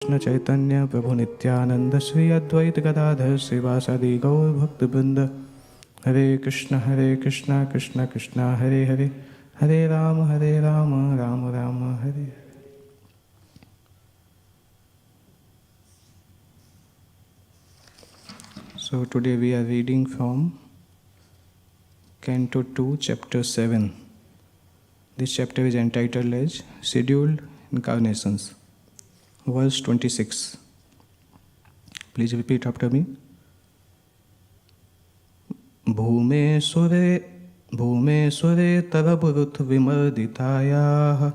Krishna Chaitanya Prabhu Nityananda Sri Advaita Gadadhar Srivasadi Gaur Bhaktivedanta Hare Krishna Krishna Krishna Hare Hare Hare Rama Rama Rama Hare. So today we are reading from Canto 2, Chapter 7. This chapter is entitled as Scheduled Incarnations. Verse 26. Please repeat after me. Bhume sure tarabhurut vimarditaya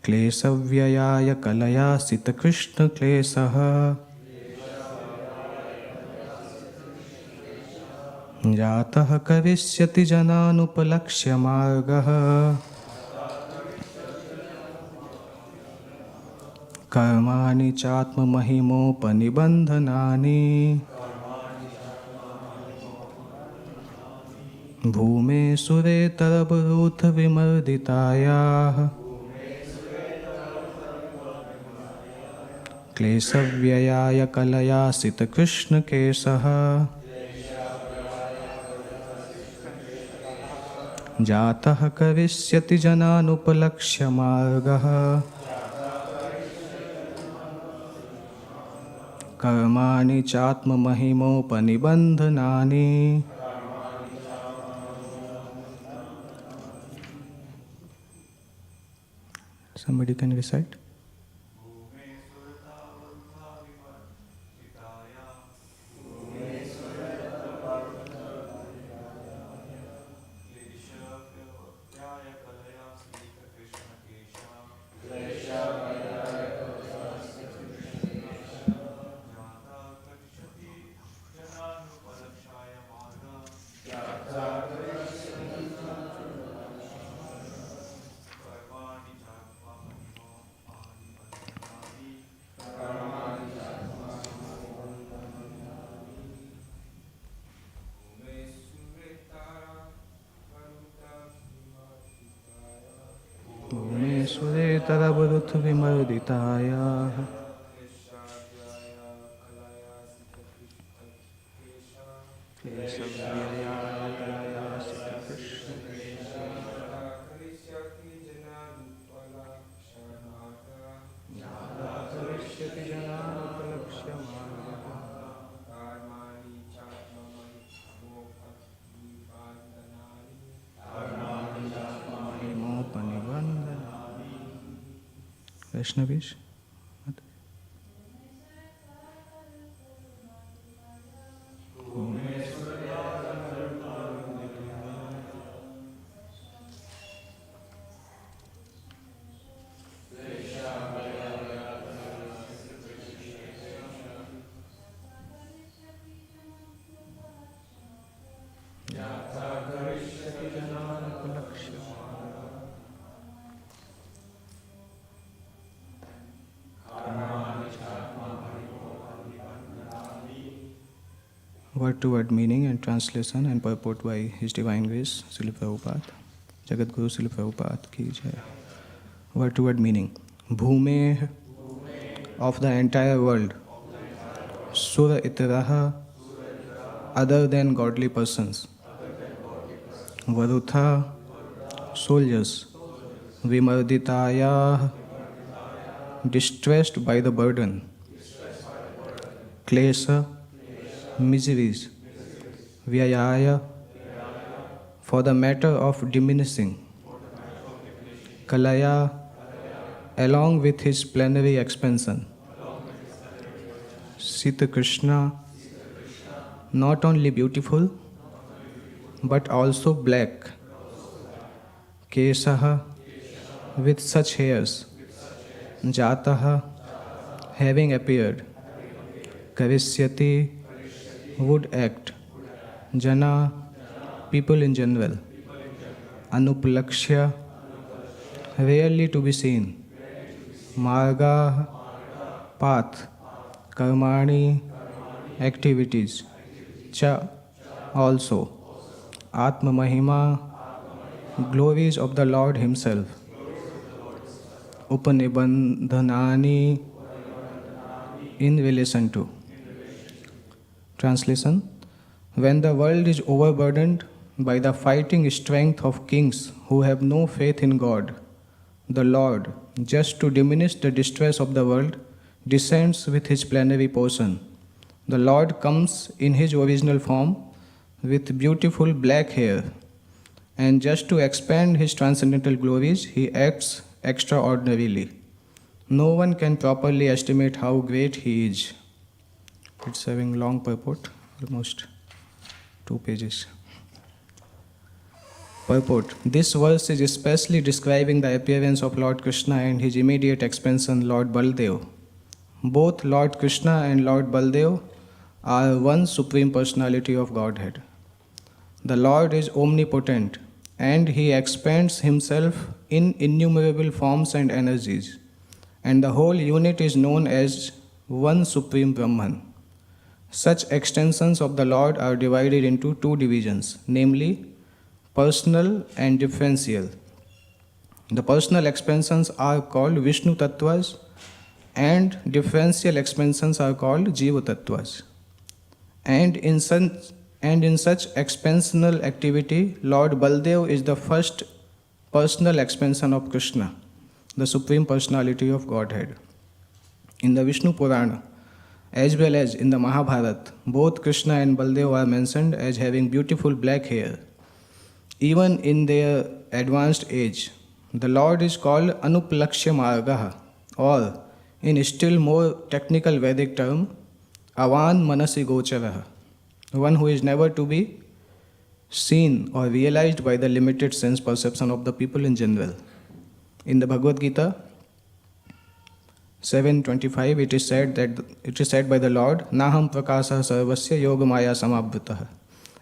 Klesavyayaya kalaya sita Krishna klesaha Jatah karishyati jananupalakshya margaha Karmani chatma mahimopanibandhanani Bhume sure tarabhurut vimarditaya Klesavyayaya kalaya sita Krishna kesaha Jatah karishyati jananupalakshya margaha Karmani chatma mahimopanibandhanani. Somebody can recite. Bhume sure tarabhurut vimarditaya Klesavyayaya kalaya sita Krishna Jatah karishyati jananupalakshya margaha Vaishnavish. Word-to-word meaning and translation and purport by His Divine Grace, Srila Prabhupada. Jagat Guru Srila Prabhupada ki jai. Word-to-word meaning. Bhume, of the entire world. Sura itaraha, other than godly persons. Varutha, soldiers. Vimarditaya, distressed by the burden. Klesa, miseries. Vyayaya, for the matter of diminishing. Kalaya, along with his plenary expansion. Sita Krishna, not only beautiful, but also black. Kesaha, with such hairs. Jataha, having appeared. Karishyati, would act. Jana, people in general. Anupalakshya, rarely to be seen. Marga, path. Karmani, activities. Cha, also. Atma Mahima, glories of the Lord Himself. upanibandhanani in relation to. Translation: when the world is overburdened by the fighting strength of kings who have no faith in God, the Lord, just to diminish the distress of the world, descends with his plenary portion. The Lord comes in his original form with beautiful black hair, and just to expand his transcendental glories, he acts extraordinarily. No one can properly estimate how great he is. It's having long purport, almost 2 pages. Purport: this verse is especially describing the appearance of Lord Krishna and his immediate expansion, Lord Baldev. Both Lord Krishna and Lord Baldev are one Supreme Personality of Godhead. The Lord is omnipotent and he expands himself in innumerable forms and energies, and the whole unit is known as one Supreme Brahman. Such extensions of the Lord are divided into 2 divisions, namely personal and differential. The personal expansions are called Vishnu Tattvas and differential expansions are called Jiva Tattvas. And in such expansional activity, Lord Baldev is the first personal expansion of Krishna, the Supreme Personality of Godhead. In the Vishnu Purana, as well as in the Mahabharata, both Krishna and Baldev are mentioned as having beautiful black hair. Even in their advanced age, the Lord is called Anuplakshya Margaha, or in still more technical Vedic term, Avan Manasi Gocharaha, one who is never to be seen or realized by the limited sense perception of the people in general. In the Bhagavad Gita 7:25, it is said by the Lord, Naham prakasa sarvasya yogamaya samabhutah.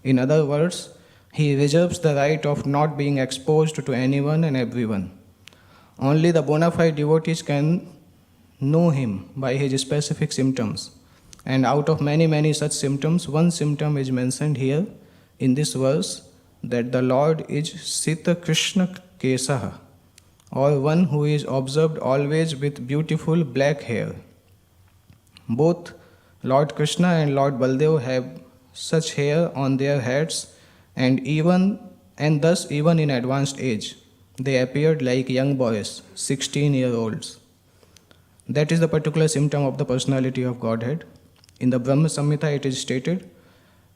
In other words, he reserves the right of not being exposed to anyone and everyone. Only the bona fide devotees can know him by his specific symptoms. And out of many such symptoms, one symptom is mentioned here in this verse, that the Lord is Sita Krishna Kesaha, or one who is observed always with beautiful black hair. Both Lord Krishna and Lord Baldev have such hair on their heads, and thus even in advanced age, they appeared like young boys, 16-year-olds. That is the particular symptom of the personality of Godhead. In the Brahma Samhita, it is stated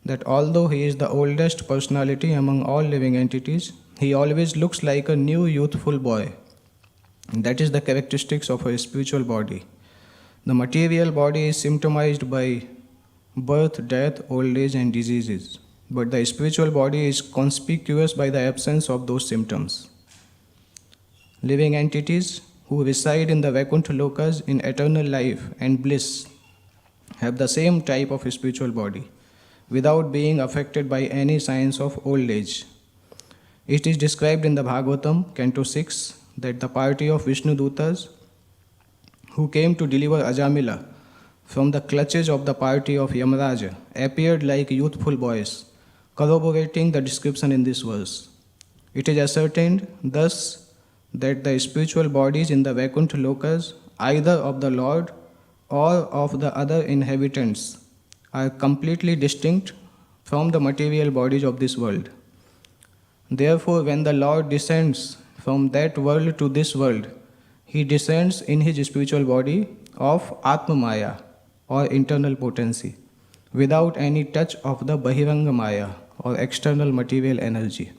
that although he is the oldest personality among all living entities, he always looks like a new youthful boy. And that is the characteristics of a spiritual body. The material body is symptomized by birth, death, old age, and diseases. But the spiritual body is conspicuous by the absence of those symptoms. Living entities who reside in the Vaikuntha Lokas in eternal life and bliss have the same type of spiritual body, without being affected by any signs of old age. It is described in the Bhagavatam, Canto 6, that the party of Vishnu Dutas who came to deliver Ajamila from the clutches of the party of Yamaraja appeared like youthful boys, corroborating the description in this verse. It is ascertained thus that the spiritual bodies in the Vaikuntha Lokas, either of the Lord or of the other inhabitants, are completely distinct from the material bodies of this world. Therefore, when the Lord descends from that world to this world, he descends in his spiritual body of Atma Maya, or internal potency, without any touch of the Bahiranga Maya, or external material energy.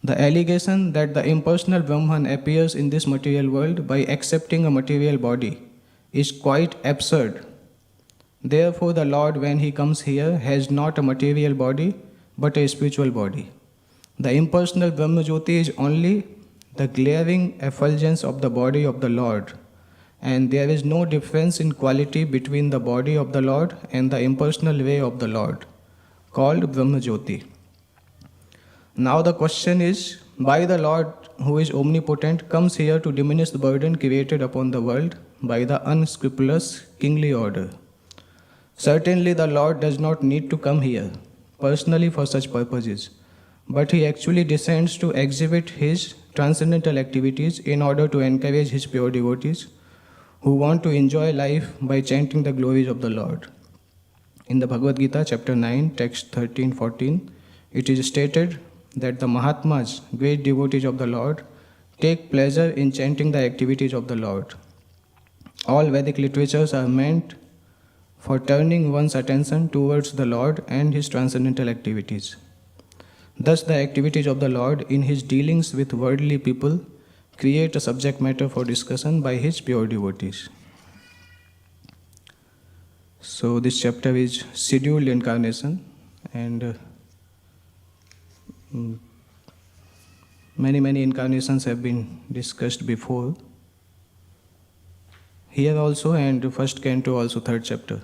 The allegation that the impersonal Brahman appears in this material world by accepting a material body is quite absurd. Therefore, the Lord, when he comes here, has not a material body but a spiritual body. The impersonal Brahma Jyoti is only the glaring effulgence of the body of the Lord, and there is no difference in quality between the body of the Lord and the impersonal way of the Lord, called Brahma Jyoti. Now the question is, why the Lord, who is omnipotent, comes here to diminish the burden created upon the world by the unscrupulous kingly order? Certainly the Lord does not need to come here personally for such purposes, but he actually descends to exhibit his transcendental activities in order to encourage his pure devotees who want to enjoy life by chanting the glories of the Lord. In the Bhagavad Gita, chapter 9, text 13-14, it is stated that the Mahatmas, great devotees of the Lord, take pleasure in chanting the activities of the Lord. All Vedic literatures are meant for turning one's attention towards the Lord and his transcendental activities. Thus, the activities of the Lord in his dealings with worldly people create a subject matter for discussion by his pure devotees. So, this chapter is scheduled incarnation, and many incarnations have been discussed before. Here also, and first canto also, third chapter,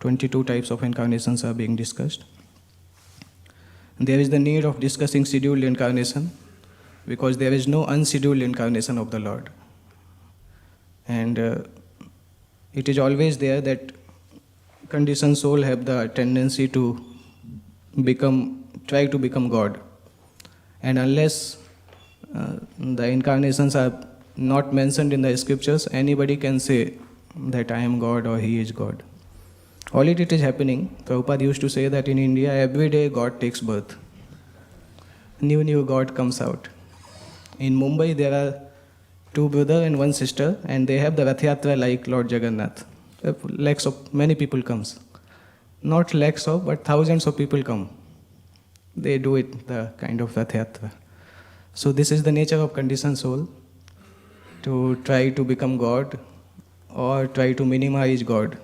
22 types of incarnations are being discussed. There is the need of discussing scheduled incarnation because there is no unscheduled incarnation of the Lord. And it is always there that conditioned soul have the tendency to try to become God. And unless the incarnations are not mentioned in the scriptures, anybody can say that I am God or he is God. Already it is happening. Prabhupada used to say that in India, every day God takes birth. New God comes out. In Mumbai, there are 2 brothers and 1 sister, and they have the Rath Yatra like Lord Jagannath. Lakhs of many people comes. Not lakhs of, but thousands of people come. They do it, the kind of Rath Yatra. So this is the nature of conditioned soul, to try to become God or try to minimize God.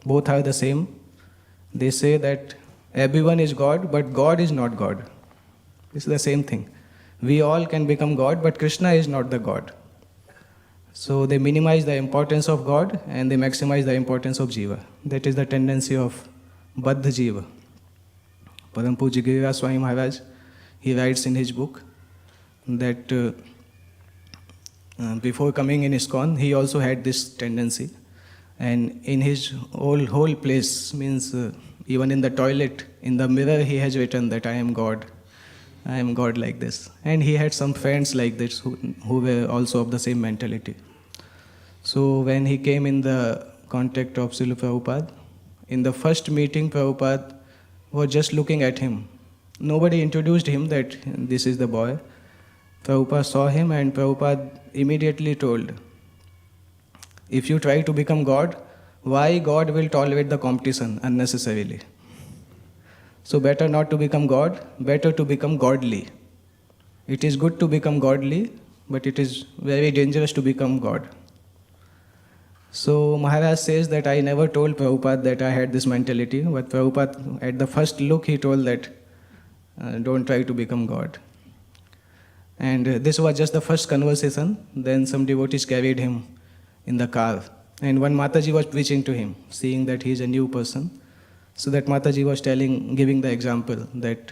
Both are the same. They say that everyone is God, but God is not God. It's the same thing. We all can become God, but Krishna is not the God. So they minimize the importance of God and they maximize the importance of Jiva. That is the tendency of Baddha Jiva. Param Pujya Giriraj Swami Maharaj, he writes in his book that before coming in ISKCON, he also had this tendency. And in his whole place, means even in the toilet, in the mirror, he has written that I am God like this. And he had some friends like this who were also of the same mentality. So when he came in the contact of Srila Prabhupada, in the first meeting, Prabhupada was just looking at him. Nobody introduced him that this is the boy. Prabhupada saw him and Prabhupada immediately told, if you try to become God, why God will tolerate the competition unnecessarily? So better not to become God, better to become godly. It is good to become godly, but it is very dangerous to become God. So Maharaj says that I never told Prabhupada that I had this mentality, but Prabhupada at the first look he told that don't try to become God. And this was just the first conversation. Then some devotees carried him in the car. And one Mataji was preaching to him, seeing that he is a new person. So that Mataji was giving the example that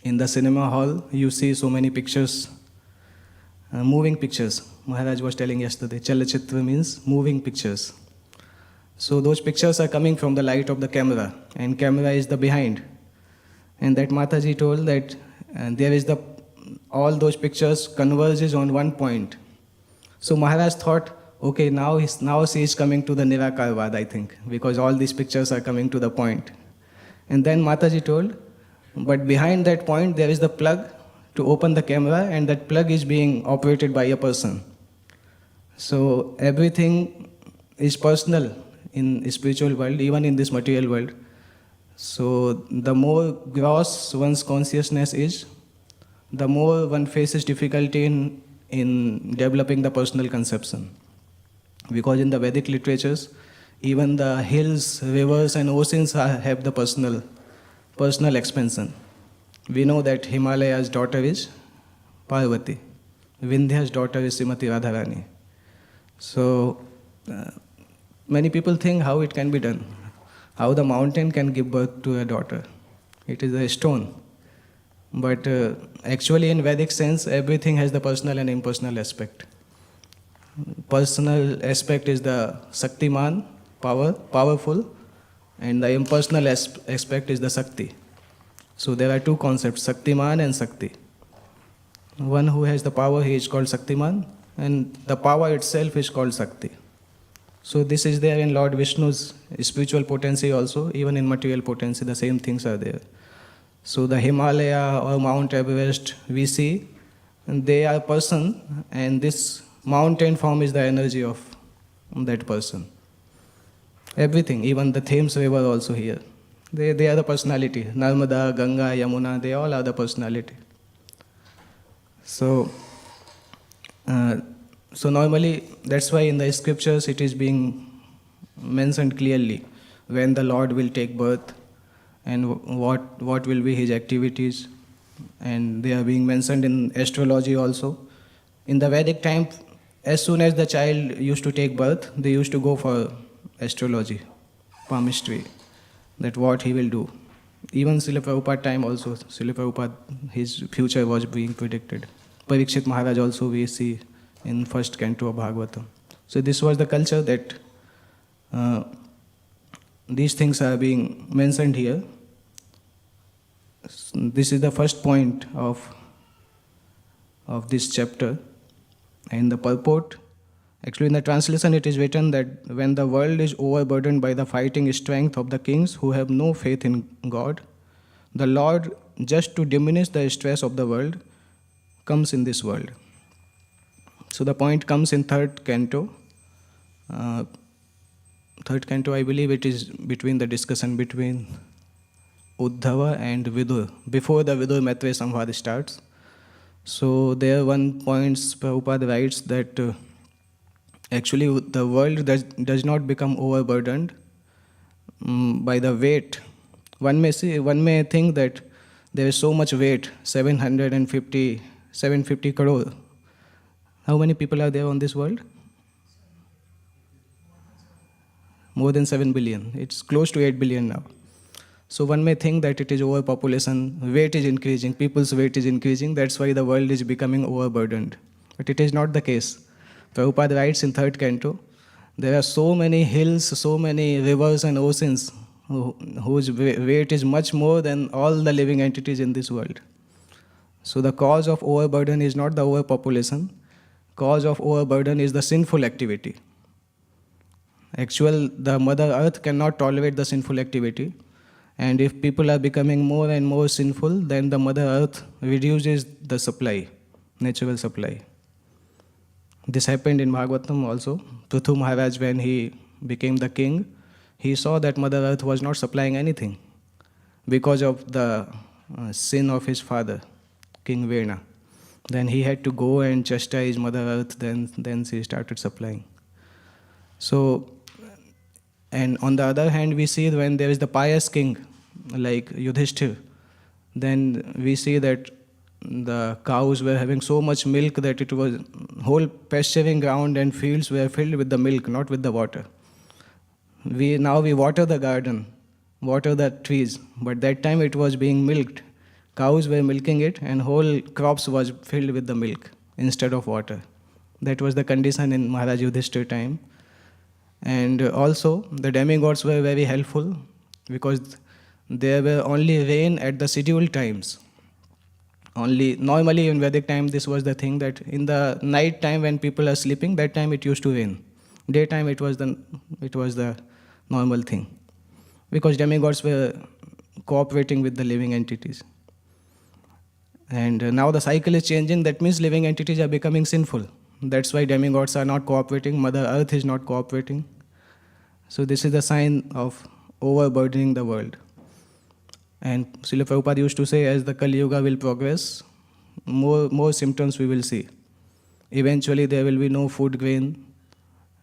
in the cinema hall, you see so many pictures, moving pictures. Maharaj was telling yesterday, Chalachitra means moving pictures. So those pictures are coming from the light of the camera, and camera is the behind. And that Mataji told that all those pictures converges on one point. So Maharaj thought, okay, now she is coming to the Nirakarvad, I think, because all these pictures are coming to the point. And then Mataji told, but behind that point there is the plug to open the camera, and that plug is being operated by a person. So everything is personal in spiritual world, even in this material world. So the more gross one's consciousness is, the more one faces difficulty in developing the personal conception. Because in the Vedic literatures, even the hills, rivers and oceans have the personal expansion. We know that Himalaya's daughter is Parvati. Vindhya's daughter is Srimati Radharani. So many people think how it can be done. How the mountain can give birth to a daughter. It is a stone. But actually in Vedic sense, everything has the personal and impersonal aspect. Personal aspect is the Shaktiman, powerful, and the impersonal aspect is the Shakti. So there are two concepts, Shaktiman and Shakti. one who has the power, he is called Shaktiman, and the power itself is called Shakti. So this is there in Lord Vishnu's spiritual potency also, even in material potency, the same things are there. So the Himalaya or Mount Everest we see, and they are person, and this mountain form is the energy of that person. Everything, even the Thames River also here. They are the personality. Narmada, Ganga, Yamuna, they all are the personality. So normally, that's why in the scriptures it is being mentioned clearly when the Lord will take birth and what will be his activities, and they are being mentioned in astrology also. In the Vedic time, as soon as the child used to take birth, they used to go for astrology, palmistry, that what he will do. Even Srila Prabhupada time also, Srila Prabhupada, his future was being predicted. Parikshit Maharaj also we see in first canto of Bhagavatam. So this was the culture that these things are being mentioned here. This is the first point of this chapter. And the purport, actually in the translation it is written that when the world is overburdened by the fighting strength of the kings who have no faith in God, the Lord, just to diminish the stress of the world, comes in this world. So the point comes in third canto. Third canto, I believe it is between the discussion between Uddhava and Vidur, before the Vidur Maitreya Samvad starts. So there one point Prabhupada writes that actually the world does not become overburdened by the weight. One may think that there is so much weight, 750 crore. How many people are there on this world? More than 7 billion. It's close to 8 billion now. So one may think that it is overpopulation, weight is increasing, people's weight is increasing, that's why the world is becoming overburdened. But it is not the case. Prabhupada writes in third canto, there are so many hills, so many rivers and oceans whose weight is much more than all the living entities in this world. So the cause of overburden is not the overpopulation. Cause of overburden is the sinful activity. The Mother Earth cannot tolerate the sinful activity. And if people are becoming more and more sinful, then the Mother Earth reduces the supply, natural supply. This happened in Bhagavatam also. Prithu Maharaj, when he became the king, he saw that Mother Earth was not supplying anything because of the sin of his father, King Vena. Then he had to go and chastise Mother Earth, then she started supplying. So, and on the other hand, we see when there is the pious king, like Yudhishthir, then we see that the cows were having so much milk that it was whole pasturing ground and fields were filled with the milk, not with the water. We water the garden, water the trees, but that time it was being milked. Cows were milking it and whole crops was filled with the milk instead of water. That was the condition in Maharaj Yudhishthir time. And also the demigods were very helpful because there were only rain at the scheduled times. Normally in Vedic time this was the thing that in the night time when people are sleeping, that time it used to rain. Daytime it was the normal thing because demigods were cooperating with the living entities. And now the cycle is changing, that means living entities are becoming sinful. That's why demigods are not cooperating, Mother Earth is not cooperating. So this is the sign of overburdening the world. And Srila Prabhupada used to say, as the Kali Yuga will progress, more symptoms we will see. Eventually there will be no food grain.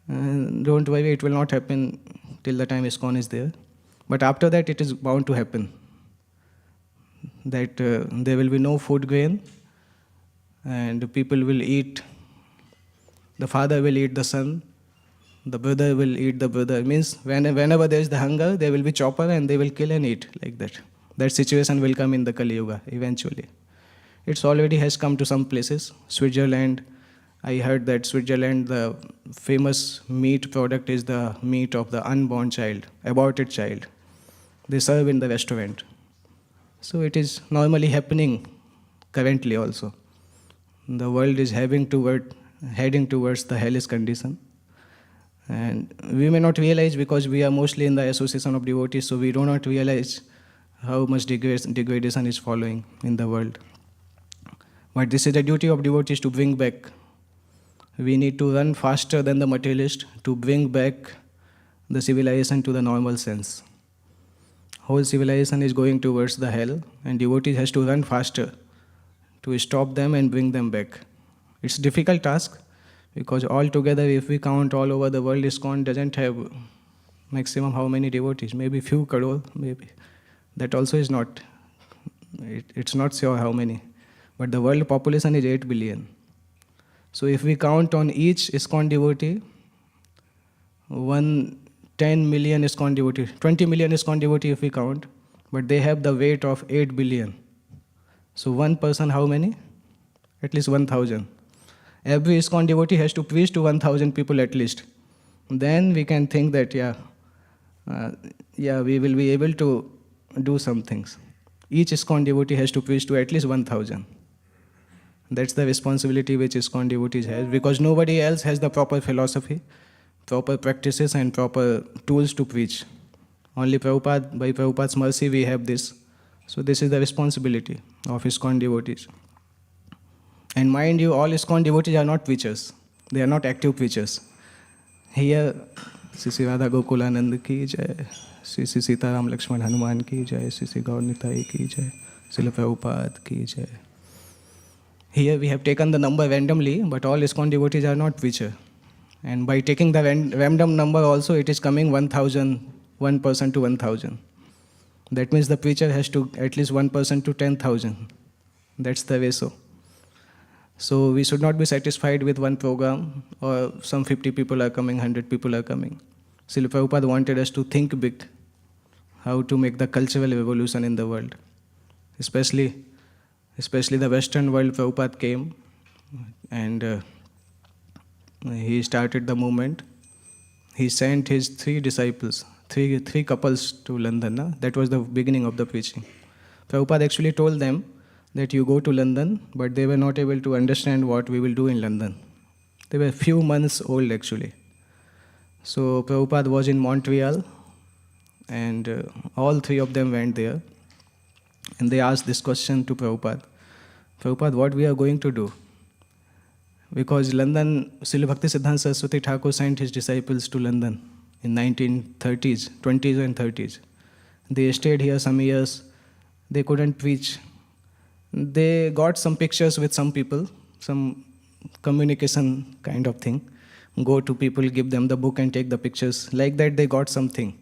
Don't worry, it will not happen till the time ISKCON is there. But after that it is bound to happen. That there will be no food grain and people will eat. The father will eat the son, the brother will eat the brother. Means whenever there is the hunger, there will be chopper and they will kill and eat like that. That situation will come in the Kali Yuga eventually. It's already has come to some places. Switzerland, I heard that Switzerland, the famous meat product is the meat of the unborn child, aborted child. They serve in the restaurant. So it is normally happening currently also. the world is heading towards the hellish condition. And we may not realize because we are mostly in the association of devotees, so we do not realize how much degradation is following in the world. But this is the duty of devotees to bring back. We need to run faster than the materialist to bring back the civilization to the normal sense. Whole civilization is going towards the hell, and devotees has to run faster to stop them and bring them back. It's a difficult task because altogether, if we count all over the world, ISKCON doesn't have maximum how many devotees, maybe few crore, maybe. That also is not, it's not sure how many. But the world population is 8 billion. So if we count on each ISKCON devotee, 10 million ISKCON devotee, 20 million ISKCON devotee if we count, but they have the weight of 8 billion. So one person, how many? At least 1,000. Every ISKCON devotee has to preach to 1,000 people at least. Then we can think that, we will be able to do some things. Each ISKCON devotee has to preach to at least 1,000. That's the responsibility which ISKCON devotees have, because nobody else has the proper philosophy, proper practices and proper tools to preach. Only Prabhupada, by Prabhupada's mercy we have this. So this is the responsibility of ISKCON devotees. And mind you, all ISKCON devotees are not preachers. They are not active preachers. Here, Sri Radha Gokulanand ki jai, Sri Sita Ram Lakshman Hanuman ki jai, Sri Gaur Nitai ki jai, Srila Prabhupada ki jai. Here we have taken the number randomly, but all ISKCON devotees are not preachers. And by taking the random number also, it is coming 1,000, 1% to 1,000. That means the preacher has to at least 1% to 10,000. That's the ratio. So we should not be satisfied with one program or some 50 people are coming, 100 people are coming. Srila Prabhupada wanted us to think big, how to make the cultural revolution in the world. Especially the Western world, Prabhupada came and he started the movement. He sent his 3 disciples, three couples to London. That was the beginning of the preaching. Prabhupada actually told them that you go to London, but they were not able to understand what we will do in London. They were few months old actually. So Prabhupada was in Montreal, and all 3 of them went there. And they asked this question to Prabhupada. Prabhupada, what we are going to do? Because London, Srila Bhaktisiddhanta Saraswati Thakur sent his disciples to London in 1930s, 20s and 30s. They stayed here some years. They couldn't preach. They got some pictures with some people, some communication kind of thing. Go to people, give them the book and take the pictures. Like that they got something.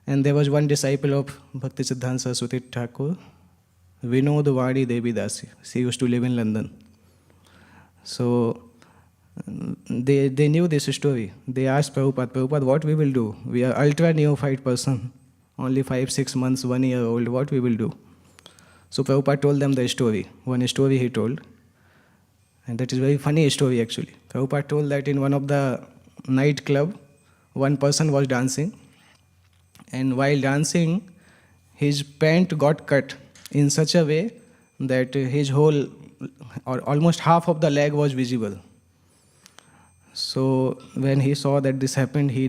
And there was one disciple of Bhaktisiddhanta Saraswati Thakur, Vinod Vadi Devi Dasi. She used to live in London. So they knew this story. They asked Prabhupada, what we will do? We are ultra neophyte person, only 5-6 months, 1 year old, what we will do? So Prabhupada told them the story. One story he told. And that is a very funny story actually. Prabhupada told that in one of the nightclub, one person was dancing. And while dancing, his pant got cut in such a way that his whole, or almost half of the leg was visible. So when he saw that this happened, he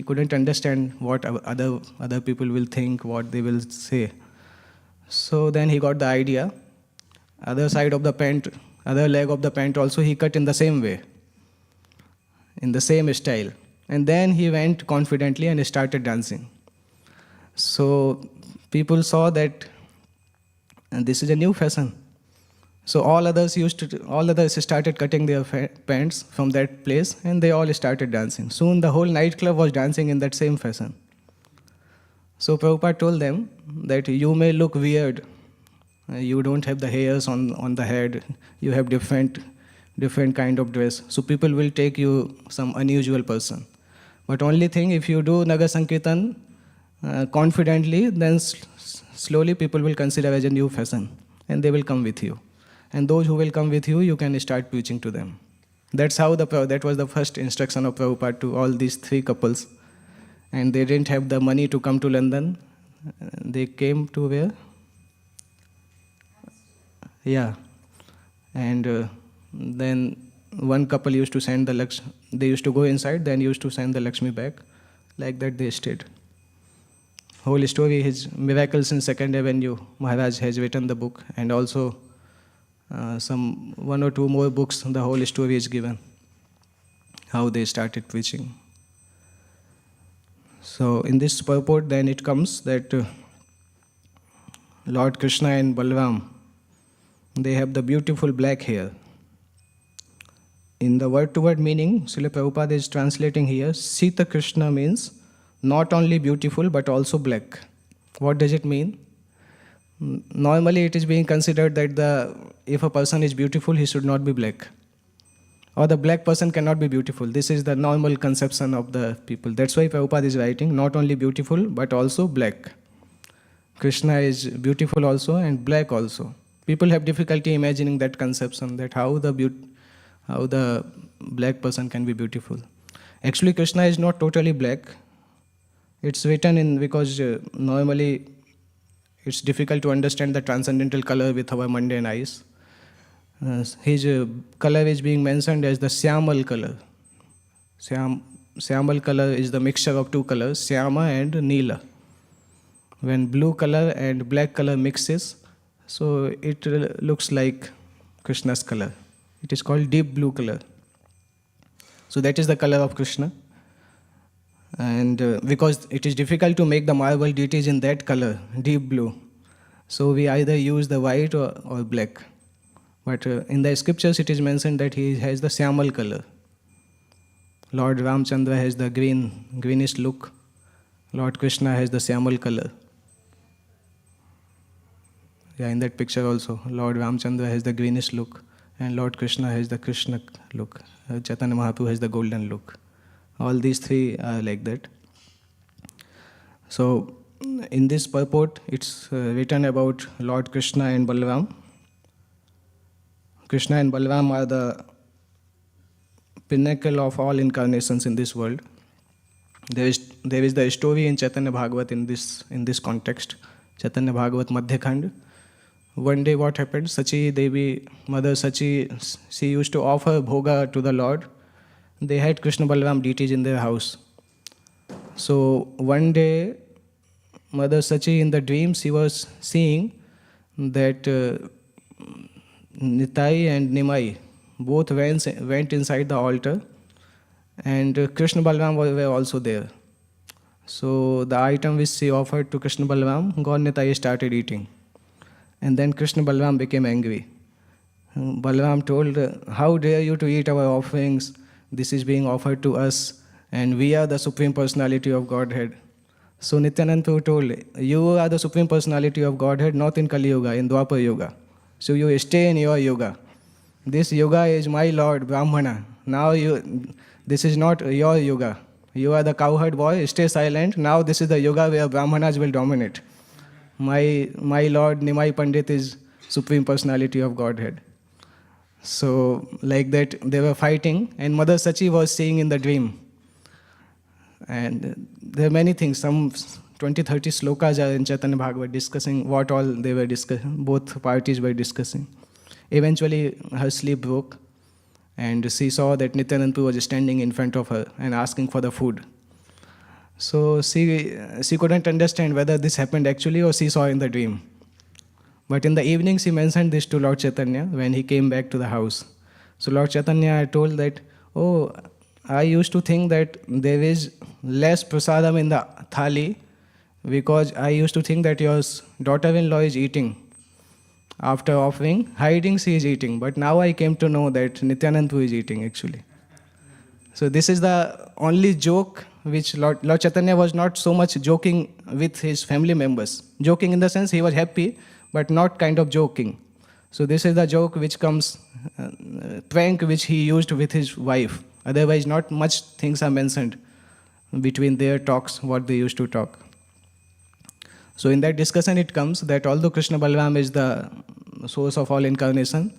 couldn't understand what other people will think, what they will say. So then he got the idea. Other side of the pant, other leg of the pant also he cut in the same way, in the same style. And then he went confidently and started dancing. So people saw that and this is a new fashion. So all others started cutting their pants from that place, and they all started dancing. Soon the whole nightclub was dancing in that same fashion. So Prabhupada told them that you may look weird. You don't have the hairs on the head. You have different kind of dress. So people will take you some unusual person. But only thing, if you do Nagar Sankirtan confidently, then slowly people will consider as a new fashion, and they will come with you. And those who will come with you, you can start preaching to them. That's how that was the first instruction of Prabhupada to all these 3 couples. And they didn't have the money to come to London. They came to where? Yeah. And Then one couple used to send they used to go inside, then used to send the Lakshmi back. Like that they stayed. Whole story, his Miracles in Second Avenue, Maharaj has written the book, and also some 1 or 2 more books, the whole story is given, how they started preaching. So in this purport then it comes that Lord Krishna and Balram, they have the beautiful black hair. In the word-to-word meaning, Srila Prabhupada is translating here, Sita Krishna means not only beautiful but also black. What does it mean? Normally it is being considered that if a person is beautiful, he should not be black. Or the black person cannot be beautiful. This is the normal conception of the people. That's why Prabhupada is writing, not only beautiful but also black. Krishna is beautiful also and black also. People have difficulty imagining that conception, that how the black person can be beautiful. Actually, Krishna is not totally black. It's written in, because normally it's difficult to understand the transcendental color with our mundane eyes. His color is being mentioned as the Syamal color. Syamal color is the mixture of 2 colors, Syama and Neela. When blue color and black color mixes, so it looks like Krishna's color. It is called deep blue color. So that is the color of Krishna. And because it is difficult to make the marble deities in that color, deep blue, so we either use the white or black. But in the scriptures it is mentioned that he has the Syamal color. Lord Ramchandra has the greenish look. Lord Krishna has the Syamal color. Yeah, in that picture also, Lord Ramchandra has the greenish look, and Lord Krishna has the Krishna look. Chaitanya Mahaprabhu has the golden look. All these 3 are like that. So, in this purport, it's written about Lord Krishna and Balram. Krishna and Balram are the pinnacle of all incarnations in this world. There is the story in Chaitanya Bhagavat in this context. Chaitanya Bhagavat Madhyakhand. One day what happened, Sachi Devi, Mother Sachi, she used to offer bhoga to the Lord. They had Krishna Balram deities in their house. So one day, Mother Sachi in the dream, she was seeing that Nitai and Nimai both went inside the altar, and Krishna Balram were also there. So the item which she offered to Krishna Balram, God Nitai started eating. And then Krishna Balram became angry. Balram told, how dare you to eat our offerings? This is being offered to us, and we are the Supreme Personality of Godhead. So Nityananda Prabhu told, you are the Supreme Personality of Godhead, not in Kali Yuga, in Dwapar Yuga. So you stay in your yoga. This yoga is my Lord, Brahmana. Now this is not your yoga. You are the cowherd boy, stay silent. Now this is the yoga where Brahmanas will dominate. My Lord Nimai Pandit is Supreme Personality of Godhead. So like that they were fighting, and Mother Sachi was seeing in the dream. And there are many things, some 20-30 slokas are in Chaitanya Bhagavat discussing what all they were discussing, both parties were discussing. Eventually her sleep broke, and she saw that Nityananda was standing in front of her and asking for the food. So she couldn't understand whether this happened actually or she saw in the dream. But in the evening she mentioned this to Lord Chaitanya when he came back to the house. So Lord Chaitanya told that, oh, I used to think that there is less prasadam in the thali because I used to think that your daughter-in-law is eating. After offering, hiding she is eating. But now I came to know that Nityananda is eating actually. So this is the only joke which Lord Chaitanya was not so much joking with his family members. Joking in the sense he was happy, but not kind of joking. So this is the joke which comes, prank which he used with his wife. Otherwise not much things are mentioned between their talks, what they used to talk. So in that discussion it comes that although Krishna Balram is the source of all incarnation,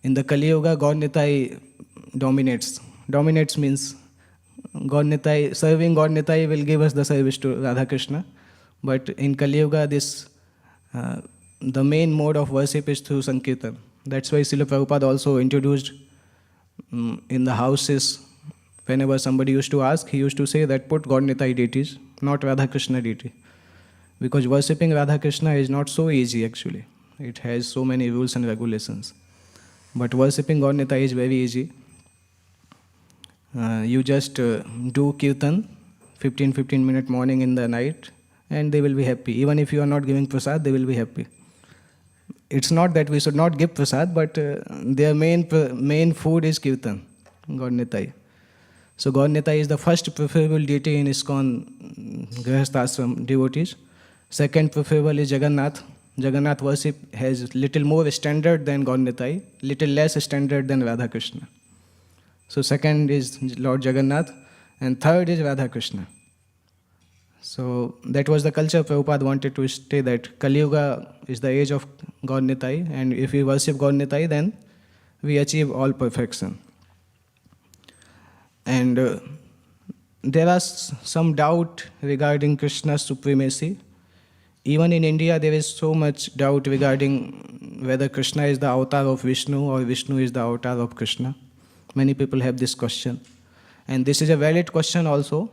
in the Kali Yuga God Nitai dominates. Dominates means serving God Nitai will give us the service to Radha Krishna. But in Kali Yuga the main mode of worship is through Sankirtan. That's why Srila Prabhupada also introduced In the houses, whenever somebody used to ask, he used to say that put God Nitai deities, not Radha Krishna deity. Because worshipping Radha Krishna is not so easy actually. It has so many rules and regulations. But worshipping God Nitai is very easy. You just do kirtan, 15 minute morning in the night, and they will be happy. Even if you are not giving prasad, they will be happy. It's not that we should not give prasad, but their main food is kirtan, God Nitai. So God Nitai is the first preferable deity in ISKCON Grihasthashram devotees. Second preferable is Jagannath. Jagannath worship has little more standard than God Nitai, little less standard than Radha Krishna. So second is Lord Jagannath, and third is Radha Krishna. So that was the culture Prabhupada wanted to say, that Kali Yuga is the age of God Nitai, and if we worship God Nitai, then we achieve all perfection. And there are some doubt regarding Krishna's supremacy. Even in India, there is so much doubt regarding whether Krishna is the avatar of Vishnu or Vishnu is the avatar of Krishna. Many people have this question. And this is a valid question also,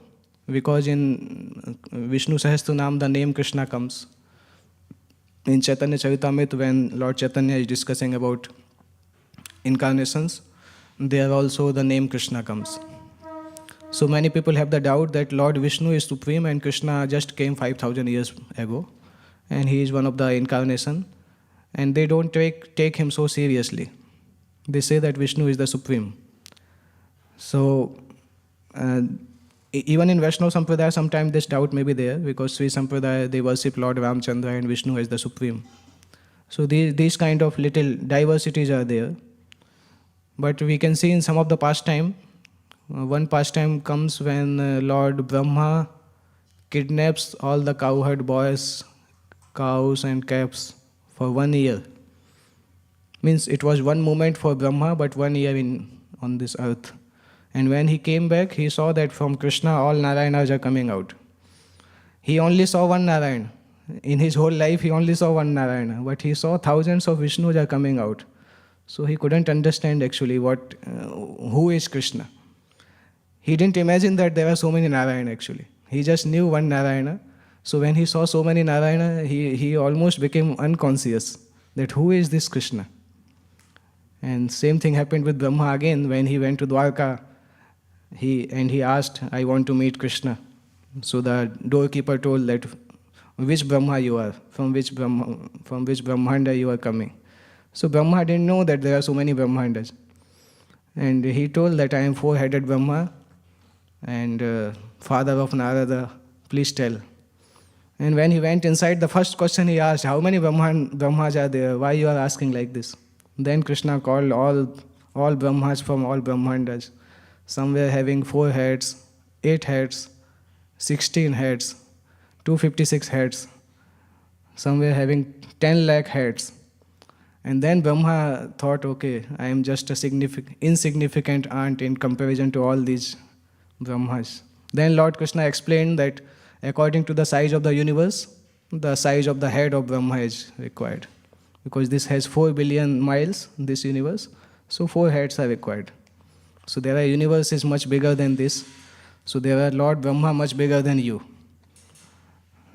because in Vishnu Sahasranam, the name Krishna comes. In Chaitanya Charitamrita, when Lord Chaitanya is discussing about incarnations, there also the name Krishna comes. So many people have the doubt that Lord Vishnu is supreme and Krishna just came 5,000 years ago, and he is one of the incarnation, and they don't take him so seriously. They say that Vishnu is the supreme. So even in Vaishnava Sampradaya, sometimes this doubt may be there, because Sri Sampradaya, they worship Lord Ramchandra and Vishnu as the supreme. So these kind of little diversities are there. But we can see in some of the pastime, one pastime comes when Lord Brahma kidnaps all the cowherd boys, cows and calves for 1 year. Means it was one moment for Brahma, but 1 year on this earth. And when he came back, he saw that from Krishna all Narayanas are coming out. He only saw one Narayana. In his whole life, he only saw one Narayana, but he saw thousands of Vishnus are coming out. So he couldn't understand actually who is Krishna. He didn't imagine that there are so many Narayana actually. He just knew one Narayana. So when he saw so many Narayana, he almost became unconscious that who is this Krishna? And same thing happened with Brahma again when he went to Dwarka. He asked, I want to meet Krishna. So the doorkeeper told that which Brahma you are, from which Brahmanda you are coming. So Brahma didn't know that there are so many Brahmandas. And he told that I am four-headed Brahma and father of Narada, please tell. And when he went inside, the first question he asked, how many Brahmas are there? Why you are asking like this? Then Krishna called all Brahmas from all Brahmandas. Some were having 4 heads, 8 heads, 16 heads, 256 heads. Some were having 10 lakh heads. And then Brahma thought, okay, I am just a insignificant ant in comparison to all these Brahmas. Then Lord Krishna explained that according to the size of the universe, the size of the head of Brahma is required. Because this has 4 billion miles, this universe, so 4 heads are required. So there are universes much bigger than this. So there are Lord Brahma much bigger than you.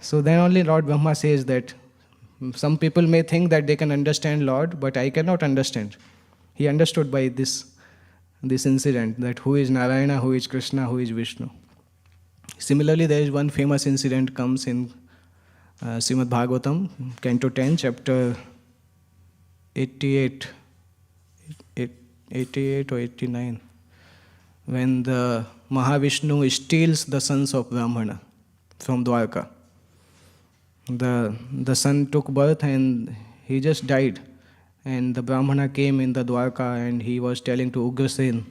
So then only Lord Brahma says that some people may think that they can understand Lord, but I cannot understand. He understood by this incident that who is Narayana, who is Krishna, who is Vishnu. Similarly, there is one famous incident comes in Srimad Bhagavatam, Canto 10, chapter 88 or 89, when the Mahavishnu steals the sons of Brahmana from Dwarka. The son took birth and he just died. And the Brahmana came in the Dwarka and he was telling to Ugrasen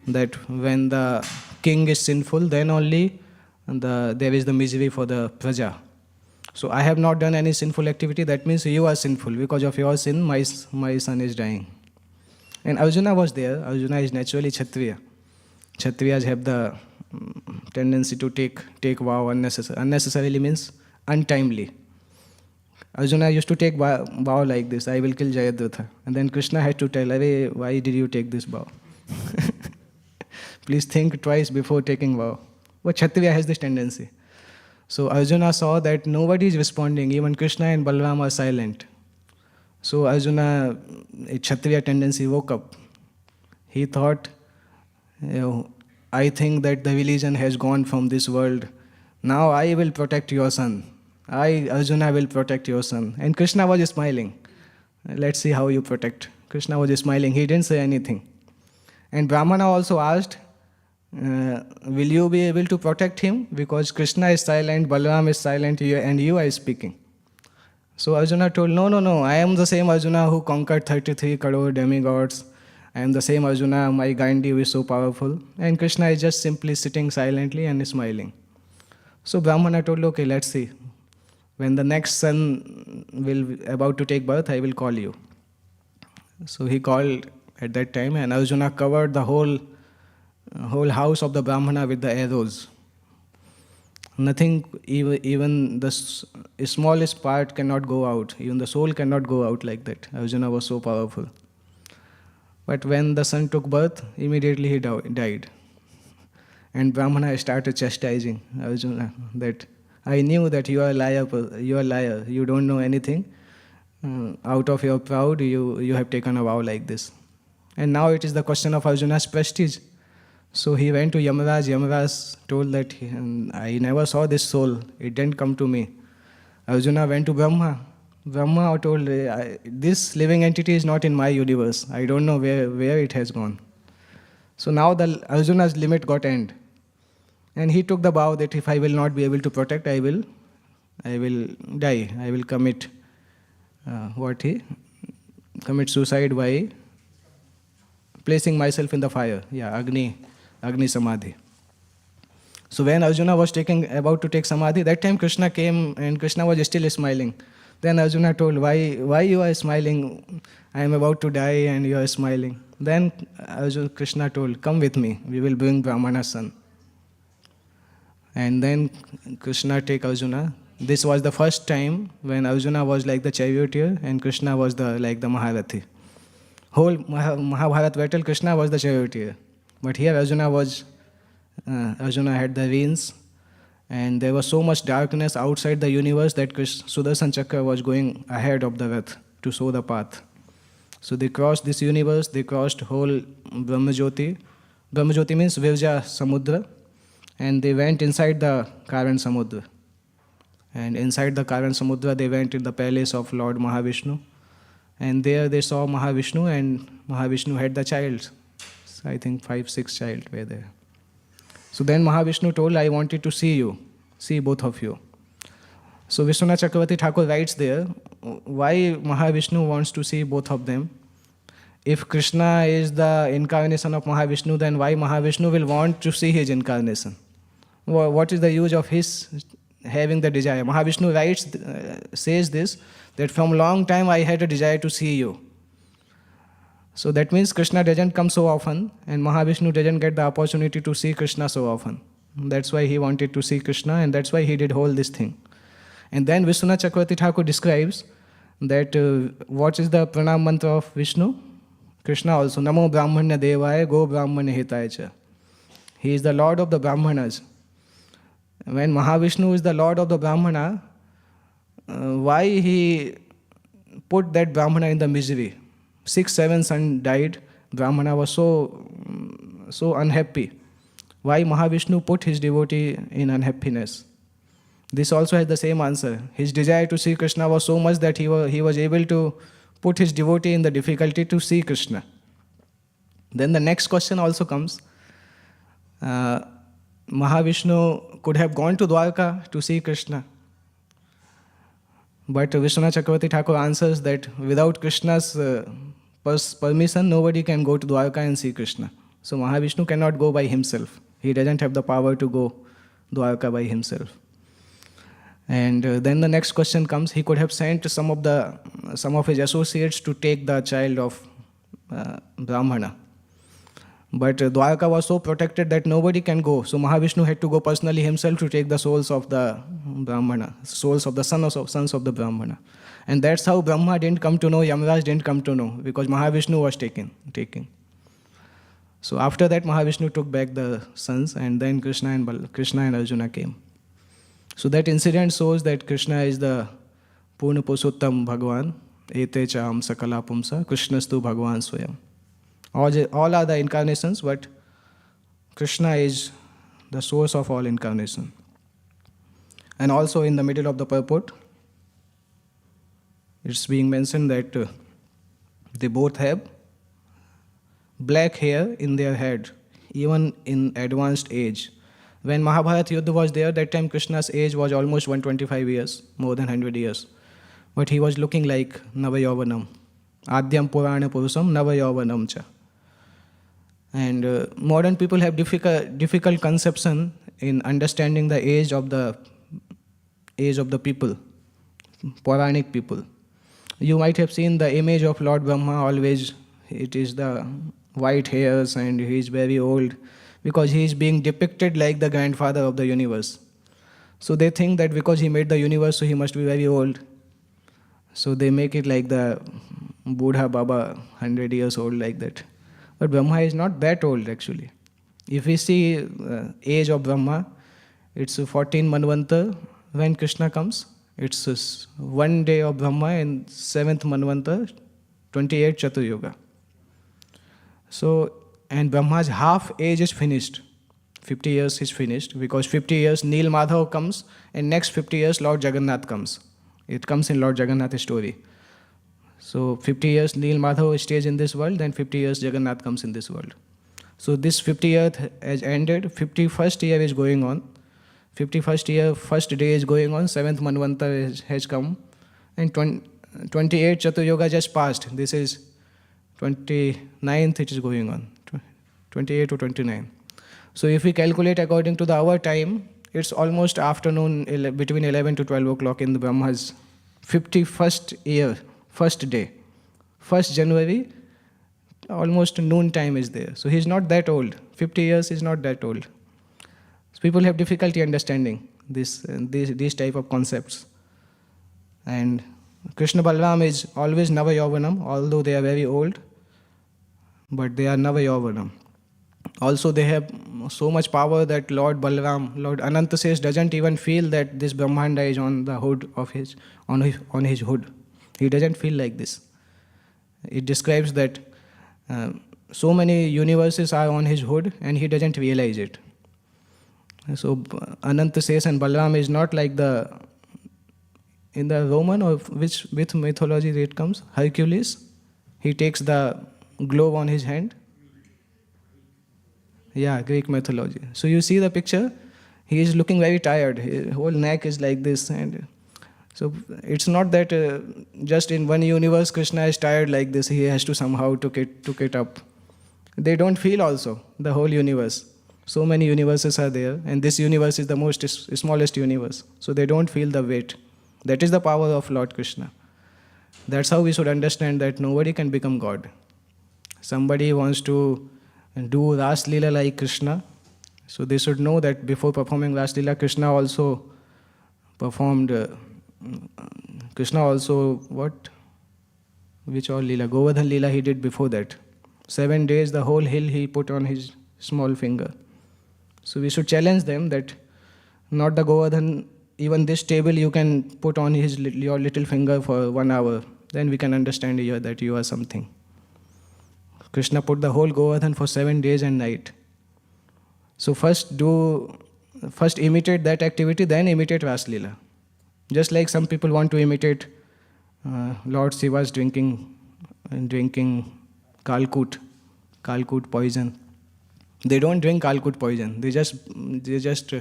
that when the king is sinful, then only there is the misery for the praja. So I have not done any sinful activity, that means you are sinful. Because of your sin, my son is dying. And Arjuna was there. Arjuna is naturally Kshatriya. Kshatriyas have the tendency to take vow unnecessarily. Unnecessarily means untimely. Arjuna used to take vow like this, I will kill Jayadratha. And then Krishna had to tell, why did you take this vow? Please think twice before taking vow. But Kshatriya has this tendency. So Arjuna saw that nobody is responding, even Krishna and Balram are silent. So Arjuna, a Kshatriya tendency, woke up. He thought, I think that the religion has gone from this world. Now I will protect your son. I, Arjuna, will protect your son. And Krishna was smiling. Let's see how you protect. Krishna was smiling. He didn't say anything. And Brahmana also asked, will you be able to protect him? Because Krishna is silent, Balaram is silent, and you are speaking. So Arjuna told, no, I am the same Arjuna who conquered 33 crore demigods. I am the same Arjuna, my Gandhi is so powerful. And Krishna is just simply sitting silently and smiling. So Brahmana told, okay, let's see. When the next son will about to take birth, I will call you. So he called at that time, and Arjuna covered the whole house of the Brahmana with the arrows. Nothing, even the smallest part cannot go out. Even the soul cannot go out like that. Arjuna was so powerful. But when the son took birth, immediately he died. And Brahmana started chastising Arjuna that I knew that you are a liar, you don't know anything. Out of your pride, you have taken a vow like this. And now it is the question of Arjuna's prestige. So he went to Yamaraj. Yamaraj told that I never saw this soul. It didn't come to me. Arjuna went to Brahma. Brahma told, this living entity is not in my universe. I don't know where it has gone. So now Arjuna's limit got end. And he took the vow that if I will not be able to protect, I will die. I will commit commit suicide by placing myself in the fire. Yeah, Agni Samadhi. So when Arjuna was about to take Samadhi, that time Krishna came and Krishna was still smiling. Then Arjuna told, why you are smiling? I am about to die and you are smiling. Then Krishna told, come with me, we will bring Brahmana's son. And then Krishna take Arjuna. This was the first time when Arjuna was like the charioteer and Krishna was like the Maharathi. Whole Mahabharata battle, Krishna was the charioteer. But here Arjuna had the reins, and there was so much darkness outside the universe that Sudarshan Chakra was going ahead of the Rath to show the path. So they crossed this universe, they crossed whole Brahmajyoti. Brahmajyoti means Virja Samudra, and they went inside the Karan Samudra. And inside the Karan Samudra, they went in the palace of Lord Mahavishnu. And there they saw Mahavishnu, and Mahavishnu had the child. So I think 5-6 child were there. So then Mahavishnu told, I wanted to see both of you. So Vishwanath Chakravarti Thakur writes there, why Mahavishnu wants to see both of them? If Krishna is the incarnation of Mahavishnu, then why Mahavishnu will want to see his incarnation? What is the use of his having the desire? Mahavishnu says this, that from long time I had a desire to see you. So that means Krishna doesn't come so often, and Mahavishnu doesn't get the opportunity to see Krishna so often. That's why he wanted to see Krishna, and that's why he did all this thing. And then Vishwanath Chakravarti Thakur describes that what is the pranam mantra of Vishnu? Krishna also, Namo Brahmanya Devaya Go Brahmanya Hitaya Cha. He is the Lord of the Brahmanas. When Mahavishnu is the Lord of the Brahmana, why he put that Brahmana in the misery? 6-7 sons died. Brahmana was so unhappy. Why Mahavishnu put his devotee in unhappiness? This also has the same answer. His desire to see Krishna was so much that he was able to put his devotee in the difficulty to see Krishna. Then the next question also comes. Mahavishnu could have gone to Dwarka to see Krishna. But Vishwanath Chakravarti Thakur answers that without Krishna's permission, nobody can go to Dwarka and see Krishna. So Mahavishnu cannot go by himself. He doesn't have the power to go Dwarka by himself. And then the next question comes. He could have sent some of his associates to take the child of Brahmana. But Dwarka was so protected that nobody can go. So Mahavishnu had to go personally himself to take the souls of the Brahmana, souls of the sons of the Brahmana. And that's how Brahma didn't come to know, Yamaraj didn't come to know, because Mahavishnu was taking. So after that, Mahavishnu took back the sons, and then Krishna and Arjuna came. So that incident shows that Krishna is the Purna Purushottam Bhagavan, Ete Cham Sakala Pumsa, Krishnastu Bhagavan Swayam. All are the incarnations, but Krishna is the source of all incarnation. And also in the middle of the purport, it's being mentioned that they both have black hair in their head, even in advanced age. When Mahabharata Yuddha was there, that time Krishna's age was almost 125 years, more than 100 years. But he was looking like Navayovanam. Adyam Purana Purusam Navayovanam cha. And modern people have difficult conception in understanding the age of the people, Puranic people. You might have seen the image of Lord Brahma always. It is the white hairs and he is very old because he is being depicted like the grandfather of the universe. So they think that because he made the universe, so he must be very old. So they make it like the Buddha Baba, 100 years old, like that. But Brahma is not that old actually. If we see age of Brahma, it's 14 Manvanta when Krishna comes. It's 1 day of Brahma in 7th Manvanta, 28 Chatur-yuga. So, and Brahma's half age is finished. 50 years is finished because 50 years Neel Madhav comes and next 50 years Lord Jagannath comes. It comes in Lord Jagannath's story. So 50 years Neel Madhav stays in this world, then 50 years Jagannath comes in this world. So this 50 years has ended, 51st year is going on. 51st year, first day is going on, 7th Manvanta has come, and 28 Chatur-yuga just passed. This is 29th, it is going on, 28 to 29. So if we calculate according to the hour time, it's almost afternoon, between 11 to 12 o'clock in the Brahma's 51st year, first day. 1st January, almost noon time is there. So he's not that old. 50 years is not that old. So people have difficulty understanding these type of concepts. And Krishna Balram is always Navayovanam, although they are very old, but they are Navayovanam. Also they have so much power that Lord Balram, Lord Anantasesh doesn't even feel that this Brahmanda is on the hood of on his hood. He doesn't feel like this. It describes that so many universes are on his hood and he doesn't realize it. So Anantasesh and Balram is not like in the Roman or which mythology it comes, Hercules. He takes the globe on his hand. Yeah, Greek mythology. So you see the picture, he is looking very tired. His whole neck is like this. And so it's not that just in one universe Krishna is tired like this, he has to somehow took it up. They don't feel also, the whole universe. So many universes are there, and this universe is the smallest universe. So they don't feel the weight. That is the power of Lord Krishna. That's how we should understand that nobody can become God. Somebody wants to do Ras Leela like Krishna. So they should know that before performing Ras Leela, Krishna also performed, which all Leela? Govardhan Leela he did before that. 7 days, the whole hill he put on his small finger. So we should challenge them that not the Govardhan, even this table you can put on your little finger for 1 hour. Then we can understand here that you are something. Krishna put the whole Govardhan for 7 days and night. So first imitate that activity, then imitate Ras Leela. Just like some people want to imitate Lord Shiva's drinking Kalkut poison. They don't drink Kalkut poison. They just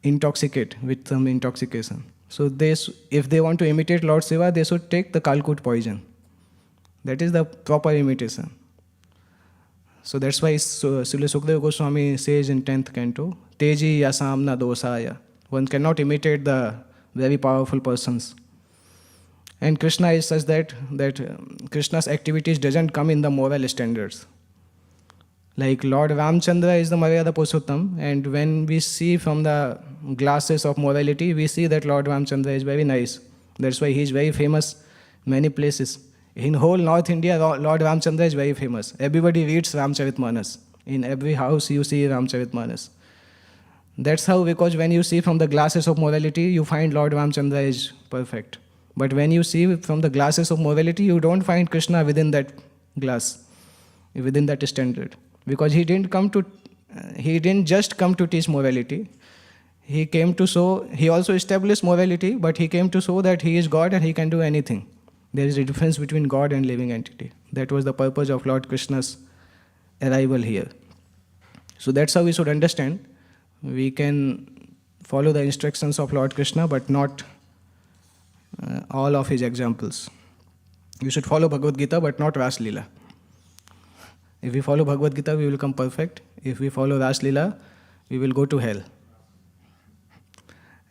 intoxicate with some intoxication. So if they want to imitate Lord Shiva, they should take the Kalkut poison. That is the proper imitation. So that's why Srila Sukadeva Goswami says in 10th canto, Teji yasamna dosaya. One cannot imitate the very powerful persons. And Krishna is such that Krishna's activities doesn't come in the moral standards. Like Lord Ramchandra is the Maryada Purushottam, and when we see from the glasses of morality, we see that Lord Ramchandra is very nice. That's why he is very famous many places. In whole North India, Lord Ramchandra is very famous. Everybody reads Ramcharitmanas. In every house you see Ramcharitmanas. That's how, because when you see from the glasses of morality, you find Lord Ramchandra is perfect. But when you see from the glasses of morality, you don't find Krishna within that glass, within that standard. Because he didn't just come to teach morality. He came to show, he also established morality, but he came to show that he is God and he can do anything. There is a difference between God and living entity. That was the purpose of Lord Krishna's arrival here. So that's how we should understand. We can follow the instructions of Lord Krishna, but not all of his examples. We should follow Bhagavad Gita, but not Ras Leela. If we follow Bhagavad Gita, we will become perfect. If we follow Ras Leela, we will go to hell.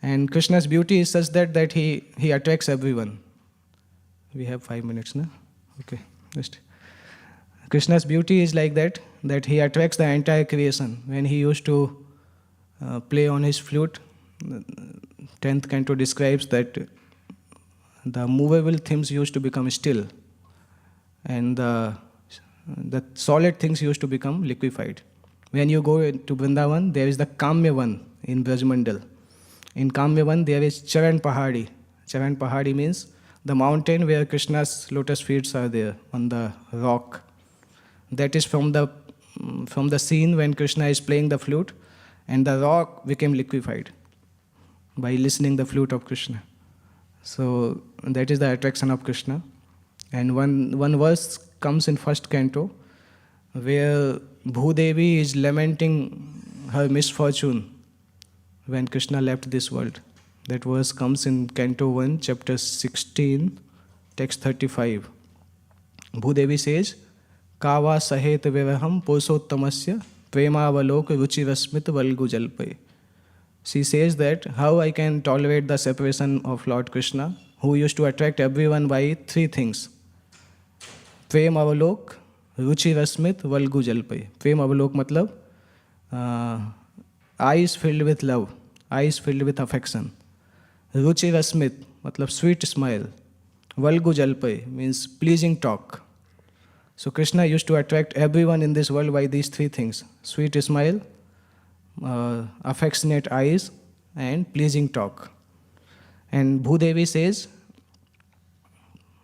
And Krishna's beauty is such that he attracts everyone. We have 5 minutes now. Okay, just. Krishna's beauty is like that he attracts the entire creation. When he used to play on his flute, 10th canto describes that the movable things used to become still, and the solid things used to become liquefied. When you go to Vrindavan, there is the Kamyavan in Brajmandal. In Kamyavan, there is Charan Pahadi. Charan Pahadi means the mountain where Krishna's lotus feet are there on the rock. That is from the scene when Krishna is playing the flute, and the rock became liquefied by listening the flute of Krishna. So that is the attraction of Krishna. And one verse comes in first canto where Bhudevi is lamenting her misfortune when Krishna left this world. That verse comes in Canto 1, chapter 16, text 35. Bhudevi says, Kava sahet vivaham purusottamasya premavalok ruchirasmit valgu jalpai. She says that how I can tolerate the separation of Lord Krishna, who used to attract everyone by 3 things. Prem avalok, ruchi rasmit, valgu jalpai. Prem avalok matlab eyes filled with love, eyes filled with affection. Ruchi rasmit matlab sweet smile. Valgu jalpai means pleasing talk. So Krishna used to attract everyone in this world by these 3 things: sweet smile, affectionate eyes, and pleasing talk. And Bhudevi says,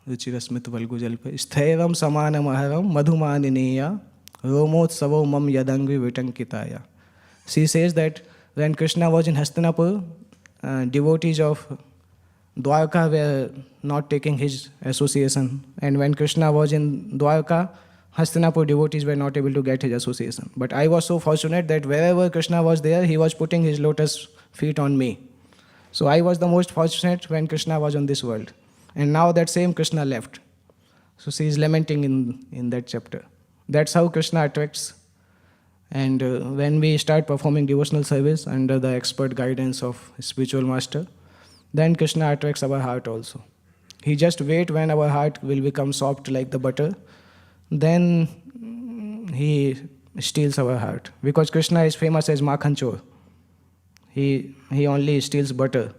Ruchirasmit Valgu Jalpai, Sthairam Samanam Aharam Madhumanineya Romotsavo Mam Yadangvi Vitankitaya. She says that when Krishna was in Hastinapur, devotees of Dwarka were not taking his association. And when Krishna was in Dwarka, Hastinapur devotees were not able to get his association. But I was so fortunate that wherever Krishna was there, he was putting his lotus feet on me. So I was the most fortunate when Krishna was on this world. And now that same Krishna left. So she is lamenting in that chapter. That's how Krishna attracts. And when we start performing devotional service under the expert guidance of spiritual master, then Krishna attracts our heart also. He just waits when our heart will become soft like the butter. Then he steals our heart. Because Krishna is famous as Makhan Chor. He only steals butter.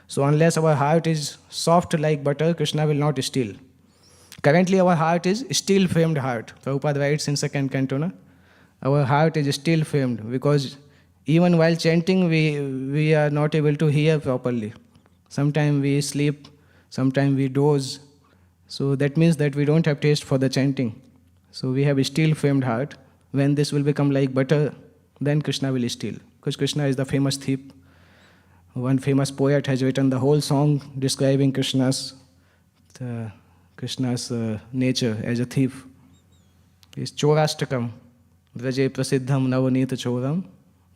So unless our heart is soft like butter, Krishna will not steal. Currently our heart is steel framed heart. Prabhupada writes in second canto, na? Our heart is steel framed because even while chanting we are not able to hear properly. Sometimes we sleep, sometimes we doze. So that means that we don't have taste for the chanting. So we have a steel framed heart. When this will become like butter, then Krishna will steal. Because Krishna is the famous thief. One famous poet has written the whole song describing Krishna's nature as a thief. It's Chorashtakam, Vraje Prasiddham Navanita Choram,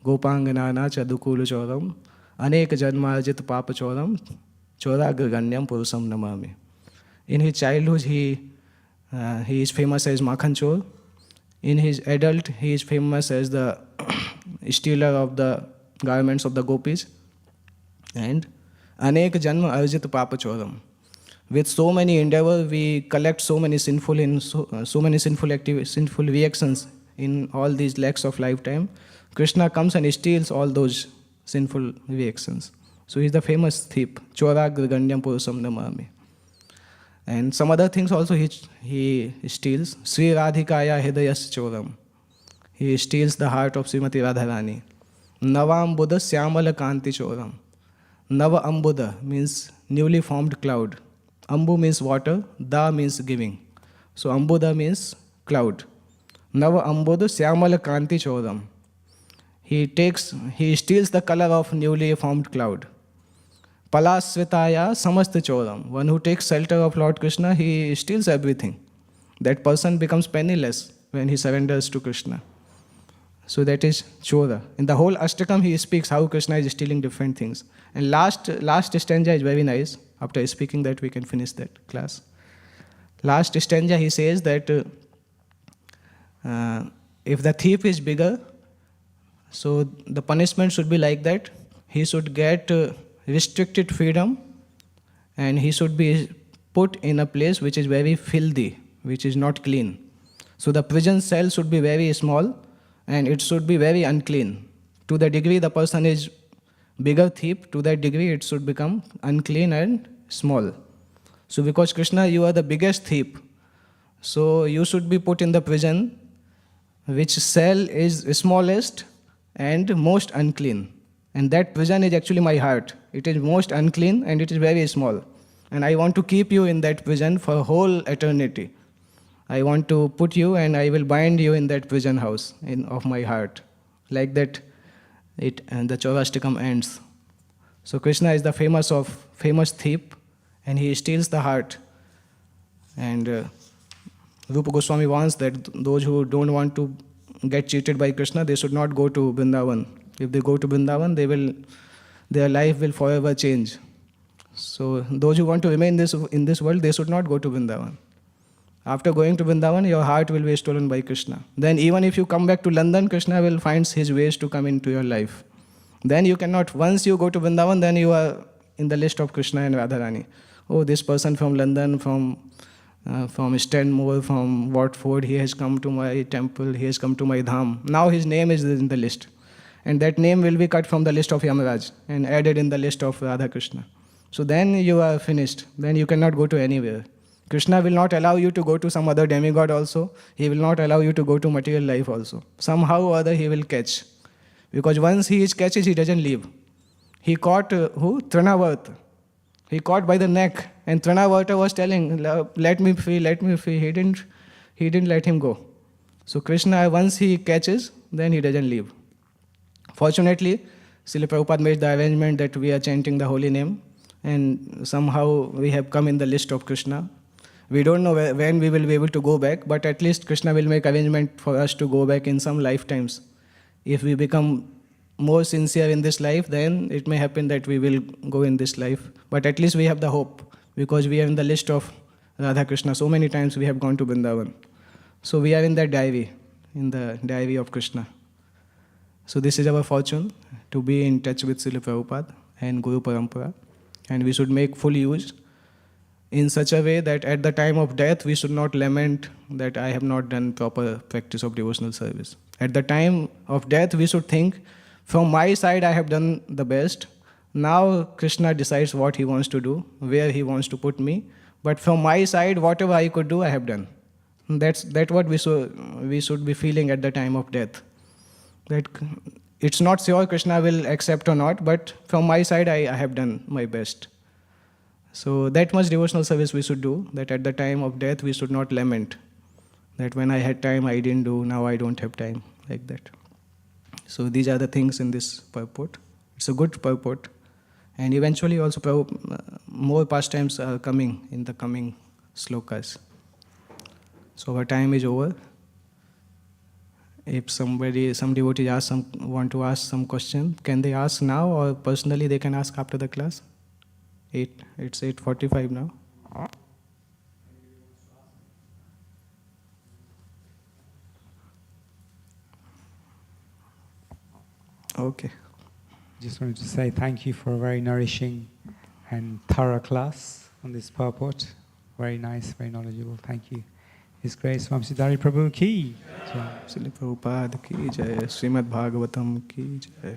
Gopanganana Chadukulu Choram, Anek Janmarjit Papa Choram, Choragraganyam Purusam Namami. In his childhood, he is famous as Makhan Chor. In his adult, he is famous as the stealer of the garments of the gopis. And Anek Janma Arjit Papa Choram. With so many endeavor, we collect so many sinful reactions in all these lakhs of lifetime. Krishna comes and steals all those sinful reactions. So he is the famous thief. Choragraganyam Purusam Namami. And some other things also he steals. Sri Radhikaya Hidayas Choram. He steals the heart of Srimati Radharani. Navam Buddha Syamala Kanti Choram. Nava Ambuddha means newly formed cloud. Ambu means water, Da means giving. So Ambuddha means cloud. Nava Ambuddha Syamala Kanti Choram. He steals the color of newly formed cloud. Palasvitaya Samasta Choram. One who takes shelter of Lord Krishna, he steals everything. That person becomes penniless when he surrenders to Krishna. So that is Chora. In the whole Ashtakam, he speaks how Krishna is stealing different things. And last stanza is very nice. After speaking that, we can finish that class. Last stanza, he says that if the thief is bigger, so the punishment should be like that. He should get restricted freedom, and he should be put in a place which is very filthy, which is not clean. So the prison cell should be very small, and it should be very unclean. To the degree the person is bigger thief, to that degree it should become unclean and small. So because Krishna, you are the biggest thief, so you should be put in the prison which cell is smallest and most unclean. And that prison is actually my heart. It is most unclean and it is very small. And I want to keep you in that prison for whole eternity. I want to put you and I will bind you in that prison house of my heart. Like that, and the Chaurashtakam ends. So Krishna is the famous thief, and he steals the heart. And Rupa Goswami wants that those who don't want to get cheated by Krishna, they should not go to Vrindavan. If they go to Vrindavan, their life will forever change. So those who want to remain in this world, they should not go to Vrindavan. After going to Vrindavan, your heart will be stolen by Krishna. Then even if you come back to London, Krishna will find his ways to come into your life. Then you cannot, once you go to Vrindavan, then you are in the list of Krishna and Radharani. Oh, this person from London, from Stanmore, from Watford, he has come to my temple, he has come to my dham. Now his name is in the list. And that name will be cut from the list of Yamaraj and added in the list of Radha Krishna. So then you are finished. Then you cannot go to anywhere. Krishna will not allow you to go to some other demigod also. He will not allow you to go to material life also. Somehow or other he will catch. Because once he catches, he doesn't leave. He caught who? Trinavarta. He caught by the neck. And Trinavarta was telling, let me free, let me free. He didn't let him go. So Krishna, once he catches, then he doesn't leave. Fortunately, Srila Prabhupada made the arrangement that we are chanting the holy name. And somehow we have come in the list of Krishna. We don't know when we will be able to go back, but at least Krishna will make arrangement for us to go back in some lifetimes. If we become more sincere in this life, then it may happen that we will go in this life. But at least we have the hope, because we are in the list of Radha Krishna. So many times we have gone to Vrindavan. So we are in that diary, in the diary of Krishna. So this is our fortune, to be in touch with Srila Prabhupada and Guru Parampara. And we should make full use in such a way that at the time of death, we should not lament that I have not done proper practice of devotional service. At the time of death, we should think, from my side, I have done the best. Now Krishna decides what he wants to do, where he wants to put me. But from my side, whatever I could do, I have done. That's what we should be feeling at the time of death. That it's not sure Krishna will accept or not, but from my side, I have done my best. So that much devotional service we should do, that at the time of death we should not lament that when I had time I didn't do, now I don't have time, like that. So these are the things in this purport. It's a good purport. And eventually also more pastimes are coming in the coming slokas. So our time is over. If some devotees want to ask some question, can they ask now, or personally they can ask after the class? It's 8:45 now. Okay. Just wanted to say thank you for a very nourishing and thorough class on this purport. Very nice, very knowledgeable. Thank you. His Grace Swami Siddhari Prabhu ki jai. Srila Prabhupada ki jai. Srimad Bhagavatam ki jai.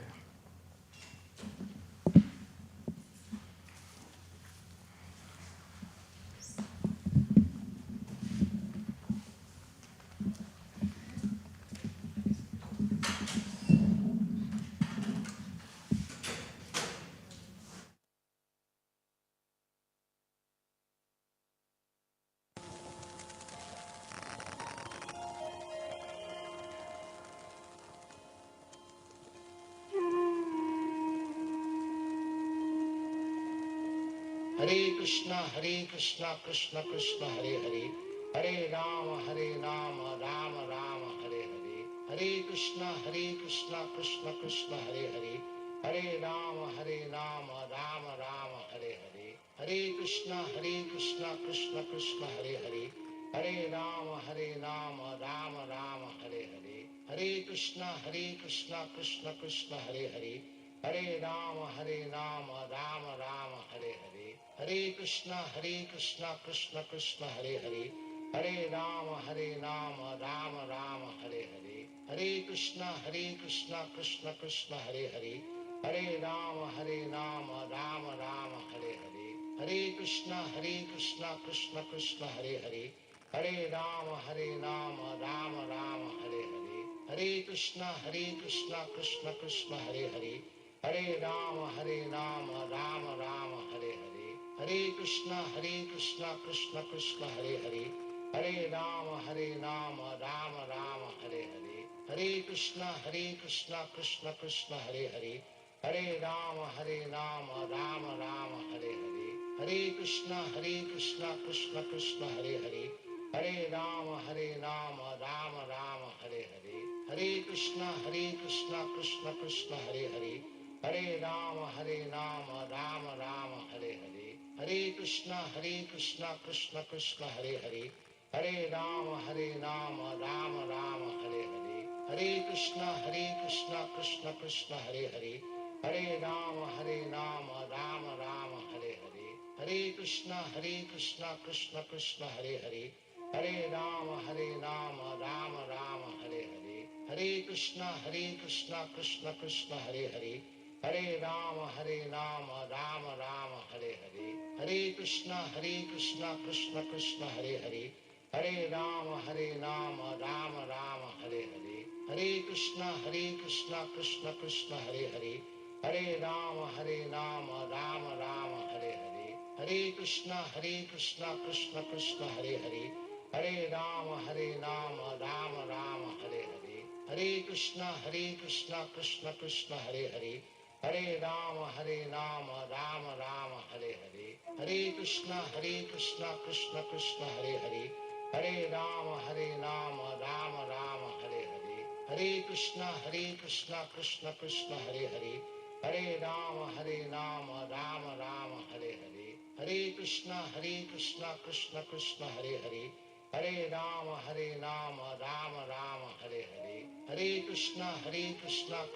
Krishna Krishna Krishna Hare Hare, Hare Rama Rama Rama Hare Hare, Hare Krishna Krishna Krishna Hare Hare, Hare Rama Rama Rama Hare Hare, Hare Krishna Krishna Krishna Hare Hare, Hare Rama Rama Rama Hare Hare, Hare Krishna Krishna Krishna Hare Hare, Hare Rama Rama Rama Hare Hare, Hare Krishna Krishna Krishna Hare Hare, Hare Rama Rama Rama Hare Hare, Hare Krishna Krishna Krishna Hare Hare, Hare Rama Rama Rama Hare Hare, Hare Krishna Krishna Krishna Hare Hare, Hare Rama Rama Rama Hare Hare, Hare Krishna Krishna Krishna Hare Hare, Hare Rama Rama Rama Hare Hare, Hare Krishna Krishna Krishna Hare Hare, Hare Rama Rama Rama Hare Hare, Hare Krishna Krishna Krishna Hare Hare, Hare Rama Rama Rama Hare Hare, Hare Krishna Krishna Krishna Hare Hare, Hare Rama Rama Rama Hare Hare, Hare Krishna Krishna Krishna Hare Hare, Hare Rama Rama Rama Hare Hare, Hare Krishna Krishna Krishna Hare Hare, Hare Rama Rama Rama Hare Hare, Hare Krishna Krishna Krishna Hare Hare, Hare Rama Rama Rama Hare Hare, Hare Krishna Krishna Krishna Hare Hare, Hare Rama Rama Rama Hare Hare, Hare Krishna Krishna Krishna Hare Hare, Hare Rama Rama Rama Hare Hare, Hare Krishna Krishna Krishna Hare Hare, Hare Rama Rama Rama Hare Hare, Hare Krishna Krishna Krishna Hare Hare, Hare Rama Rama Rama Hare Hare, Hare Krishna Krishna Krishna Hare Hare, Hare Rama Rama Rama Hare Hare, Hare Krishna Krishna Krishna Hare Hare, Hare Rama Rama Rama Hare Hare, Hare Krishna Krishna Krishna Hare Hare, Hare Rama Rama Rama Hare Hare, Hare Krishna Krishna Krishna Hare Hare, Hare Rama Rama Rama Hare Hare, Hare Krishna Krishna Krishna Hare Hare, Hare Rama Rama Rama Hare Hare, Hare Krishna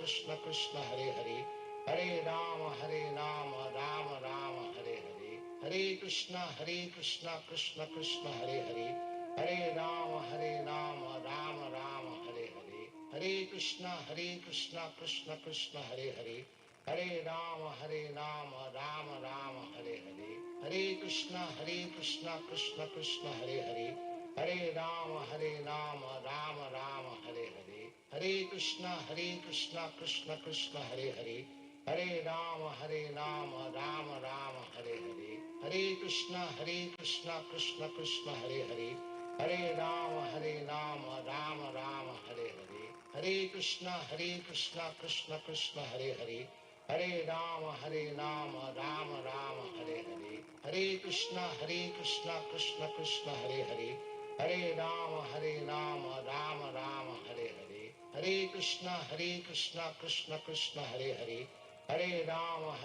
Krishna Krishna Hare Hare, Hare Rama Rama Rama Hare Hare, Hare Krishna Krishna Krishna Hare Hare, Hare Rama Rama Rama Hare Hare, Hare Krishna Krishna Krishna Hare Hare, Hare Rama Rama Rama Hare Hare, Hare Krishna Krishna Krishna Hare Hare, Hare Rama Rama Rama Hare Hare, Hare Krishna Krishna Krishna Hare Hare, Hare Rama Rama Rama Hare Hare, Hare Krishna Krishna Krishna Hare Hare, Hare Rama Rama Rama Hare Hare, Hare Krishna Krishna Krishna Hare Hare, Hare Rama Rama Rama Hare Hare, Hare Krishna Krishna Krishna Hare Hare, Hare Rama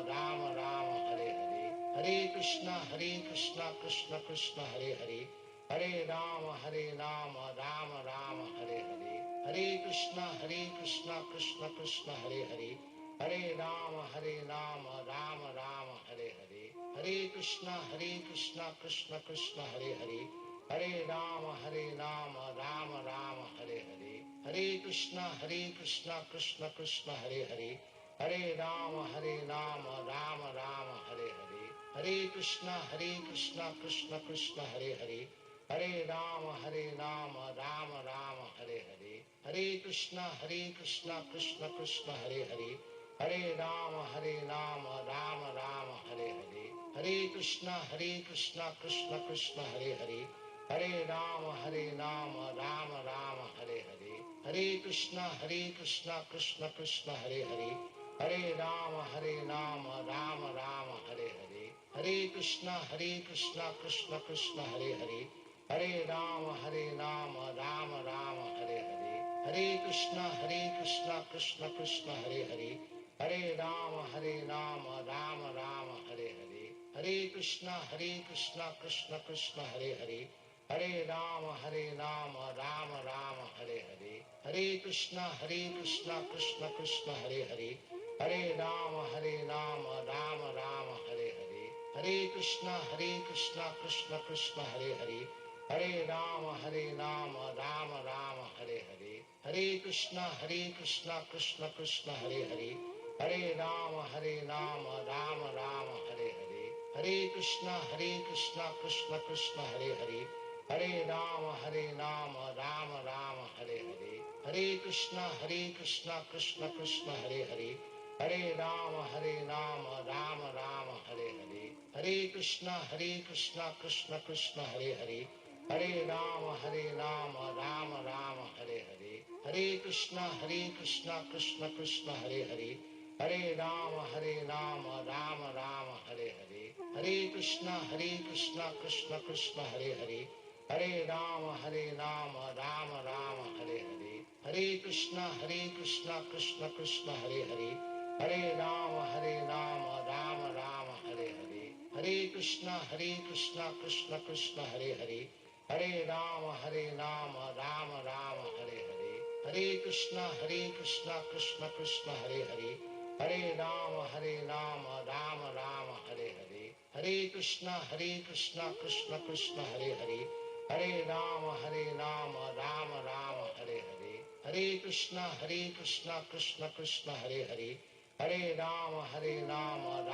Rama Rama Hare Hare, Hare Krishna Krishna Krishna Hare Hare, Hare Rama Rama Rama Hare Hare, Hare Krishna Krishna Krishna Hare Hare, Hare Rama Rama Rama Hare Hare, Hare Krishna Krishna Krishna Hare Hare, Hare Rama Rama Rama Hare Hare, Hare Krishna Krishna Krishna Hare Hare, Hare Rama Rama Rama Hare Hare, Hare Krishna Krishna Krishna Hare Hare, Hare Rama Rama Rama Hare Hare, Hare Krishna Krishna Krishna Hare Hare, Hare Rama Rama Rama Hare Hare, Hare Krishna Krishna Krishna Hare Hare, Hare Rama Rama Rama Hare Hare, Hare Krishna Krishna Krishna Hare Hare, Hare Rama Rama Rama Hare Hare, Hare Krishna Krishna Krishna Hare Hare, Hare Rama, Rama Rama, Hare Hare. Hare Krishna, Krishna Krishna, Hare Hare. Hare Rama, Rama Rama, Hare Hare. Hare Krishna, Krishna Krishna, Hare Hare. Hare Rama, Rama Rama, Hare Hare. Hare Krishna, Krishna Krishna, Hare Hare. Hare Rama, Rama Rama, Hare Hare. Hare Krishna, Krishna Krishna, Hare Hare. Hare Rama, Rama Rama, Hare Hare. Hare Krishna, Krishna Krishna, Hare Hare. Hare Rama, Rama Rama, Hare Hare. Hare Krishna, Krishna Krishna, Hare Hare. Hare Rama, Rama Rama, Hare Hare. Hare Krishna, Krishna Krishna, Hare Hare. Hare Rama, Rama Rama, Hare Hare. Hare Krishna, Krishna Krishna, Hare Hare. Hare Rama, Rama Rama, Hare Hare. Hare Krishna, Krishna Krishna, Hare Hare. Hare Rama, Rama Rama, Hare Hare. Hare Krishna, Krishna Krishna, Hare Hare. Hare Rama, Rama Rama, Hare Hare. Hare Krishna, Krishna Krishna, Hare Hare. Hare Rama, Rama Rama, Hare Hare. Hare Krishna, Krishna Krishna, Hare Hare. Hare Rama, Rama Rama, Hare Hare. Hare Krishna, Krishna Krishna, Hare Hare. Hare Rama, Rama Rama, Hare Hare. Hare Krishna, Krishna Krishna, Hare Hare. Hare Rama, Rama Rama, Hare Hare. Hare Krishna, Krishna Krishna, Hare Hare. Hare Rama, Rama Rama, Hare Hare. Hare Krishna, Krishna Krishna, Hare Hare. Hare Rama,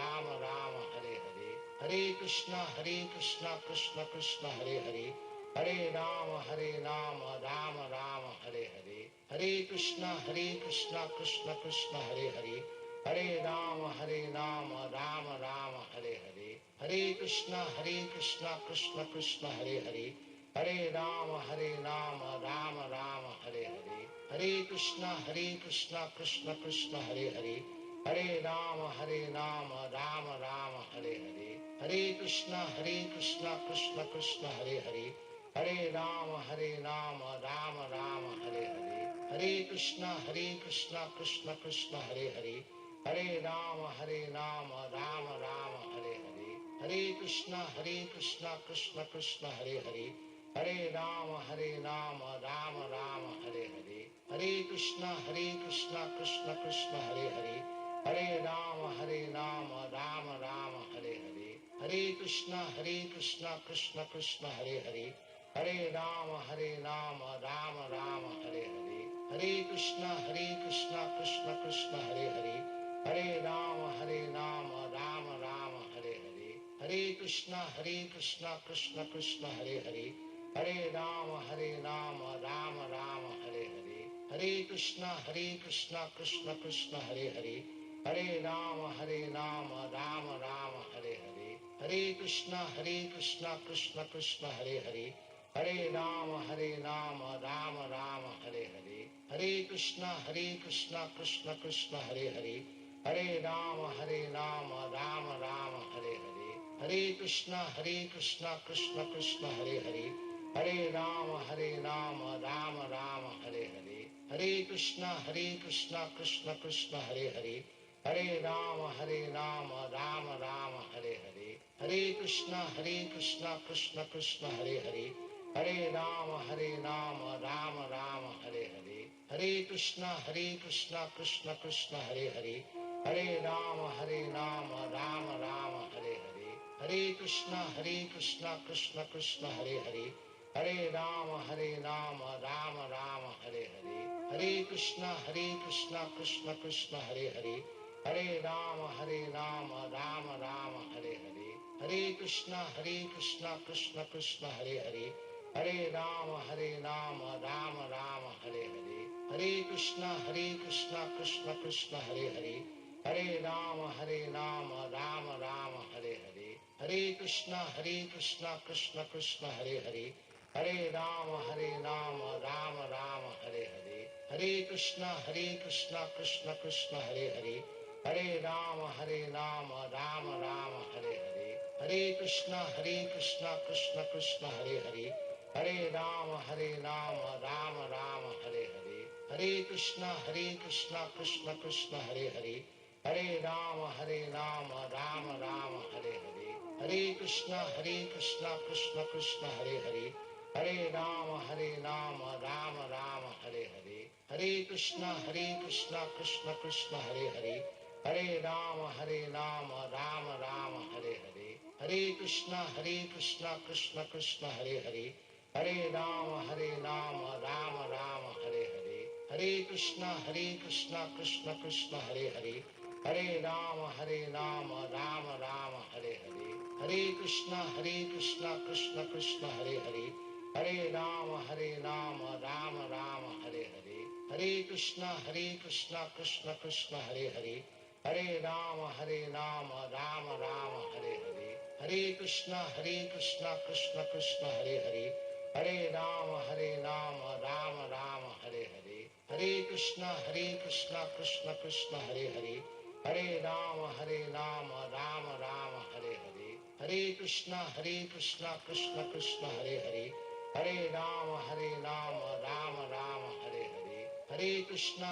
Rama Rama, Hare Hare. Hare Krishna, Krishna Krishna, Hare Hare. Hare Rama, Rama Rama, Hare Hare. Hare Krishna, Krishna Krishna, Hare Hare. Hare Rama, Rama Rama, Hare Hare. Hare Krishna, Krishna Krishna, Hare Hare. Hare Rama, Rama Rama, Hare Hare. Hare Krishna, Krishna Krishna, Hare Hare. Hare Rama, Rama Rama, Hare Hare. Hare Krishna, Krishna Krishna, Hare Hare. Hare Rama, Rama Rama, Hare Hare. Hare Krishna, Krishna Krishna, Hare Hare. Hare Rama, Rama Rama, Hare Hare. Hare Krishna, Krishna Krishna, Hare Hare. Hare Rama, Rama Rama, Hare Hare. Hare Krishna, Krishna Krishna, Hare Hare. Hare Rama, Rama Rama, Hare Hare. Hare Krishna, Krishna Krishna, Hare Hare. Hare Rama, Rama Rama, Hare Hare. Hare Krishna, Krishna Krishna, Hare Hare. Hare Rama, Rama Rama, Hare Hare. Hare Krishna, Krishna Krishna, Hare Hare. Hare Rama, Rama Rama, Hare Hare. Hare Krishna, Krishna Krishna, Hare Hare. Hare Rama, Rama Rama, Hare Hare. Hare Krishna, Krishna Krishna, Hare Hare. Hare Rama, Rama Rama, Hare Hare. Hare Krishna, Krishna Krishna, Hare Hare. Hare Rama, Rama Rama, Hare Hare. Hare Krishna, Krishna Krishna, Hare Hare. Hare Rama, Rama Rama, Hare Hare. Hare Krishna, Krishna Krishna, Hare Hare. Hare Rama, Rama Rama, Hare Hare. Hare Krishna, Krishna Krishna, Hare Hare. Hare Rama, Rama Rama, Hare Hare. Hare Krishna, Krishna Krishna, Hare Hare. Hare Rama, Rama Rama, Hare Hare. Hare Krishna, Krishna Krishna, Hare Hare. Hare Rama, Rama Rama, Hare Hare. Hare Krishna, Krishna Krishna, Hare Hare. Hare Rama, Rama Rama, Hare Hare. Hare Krishna, Krishna Krishna, Hare Hare. Hare Rama, Rama Rama, Hare Hare. Hare Krishna, Krishna Krishna, Hare Hare. Hare Rama, Rama Rama, Hare Hare. Hare Krishna, Krishna Krishna, Hare Hare. Hare Rama, Rama Rama, Hare Hare. Hare Krishna, Krishna Krishna, Hare Hare. Hare Rama, Rama Rama, Hare Hare. Hare Krishna, Krishna Krishna, Hare Hare. Hare Rama, Rama Rama, Hare Hare. Hare Krishna, Krishna Krishna, Hare Hare. Hare Rama, Rama Rama, Hare Hare. Hare Krishna, Krishna Krishna, Hare Hare. Hare Rama, Rama Rama, Hare Hare. Hare Krishna, Krishna Krishna, Hare Hare. Hare Rama, Rama Rama, Hare Hare. Hare Krishna, Krishna Krishna, Hare Hare. Hare Rama, Rama Rama, Hare Hare. Hare Krishna, Krishna Krishna, Hare Hare. Hare Rama, Rama Rama, Hare Hare. Hare Krishna, Krishna Krishna, Hare Hare. Hare Rama, Rama Rama, Hare Hare. Hare Krishna, Krishna Krishna, Hare Hare. Hare Rama, Rama Rama, Hare Hare. Hare Krishna, Krishna Krishna, Hare Hare. Hare Rama, Rama Rama, Hare Hare. Hare Krishna, Krishna Krishna, Hare Hare. Hare Rama, Rama Rama, Hare Hare. Hare Krishna, Krishna Krishna, Hare Hare. Hare Rama, Rama Rama, Hare Hare. Hare Krishna,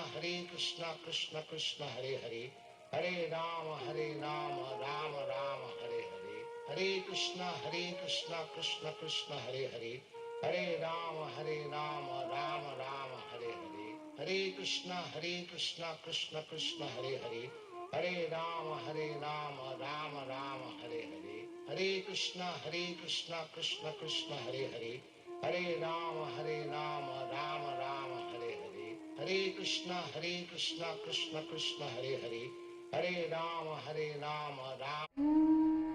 Krishna Krishna, Hare Hare. Hare Rama, Rama Rama, Hare Hare. Hare Krishna, Krishna Krishna, Hare Hare. Hare Rama, Rama Rama, Hare Hare. Hare Krishna, Krishna Krishna, Hare Hare. Hare Rama, Rama Rama, Hare Hare. Hare Krishna, Krishna Krishna, Hare Hare. Hare Rama, Rama Rama, Hare Hare. Hare Krishna, Krishna Krishna, Hare Hare. Hare Rama, Rama Rama.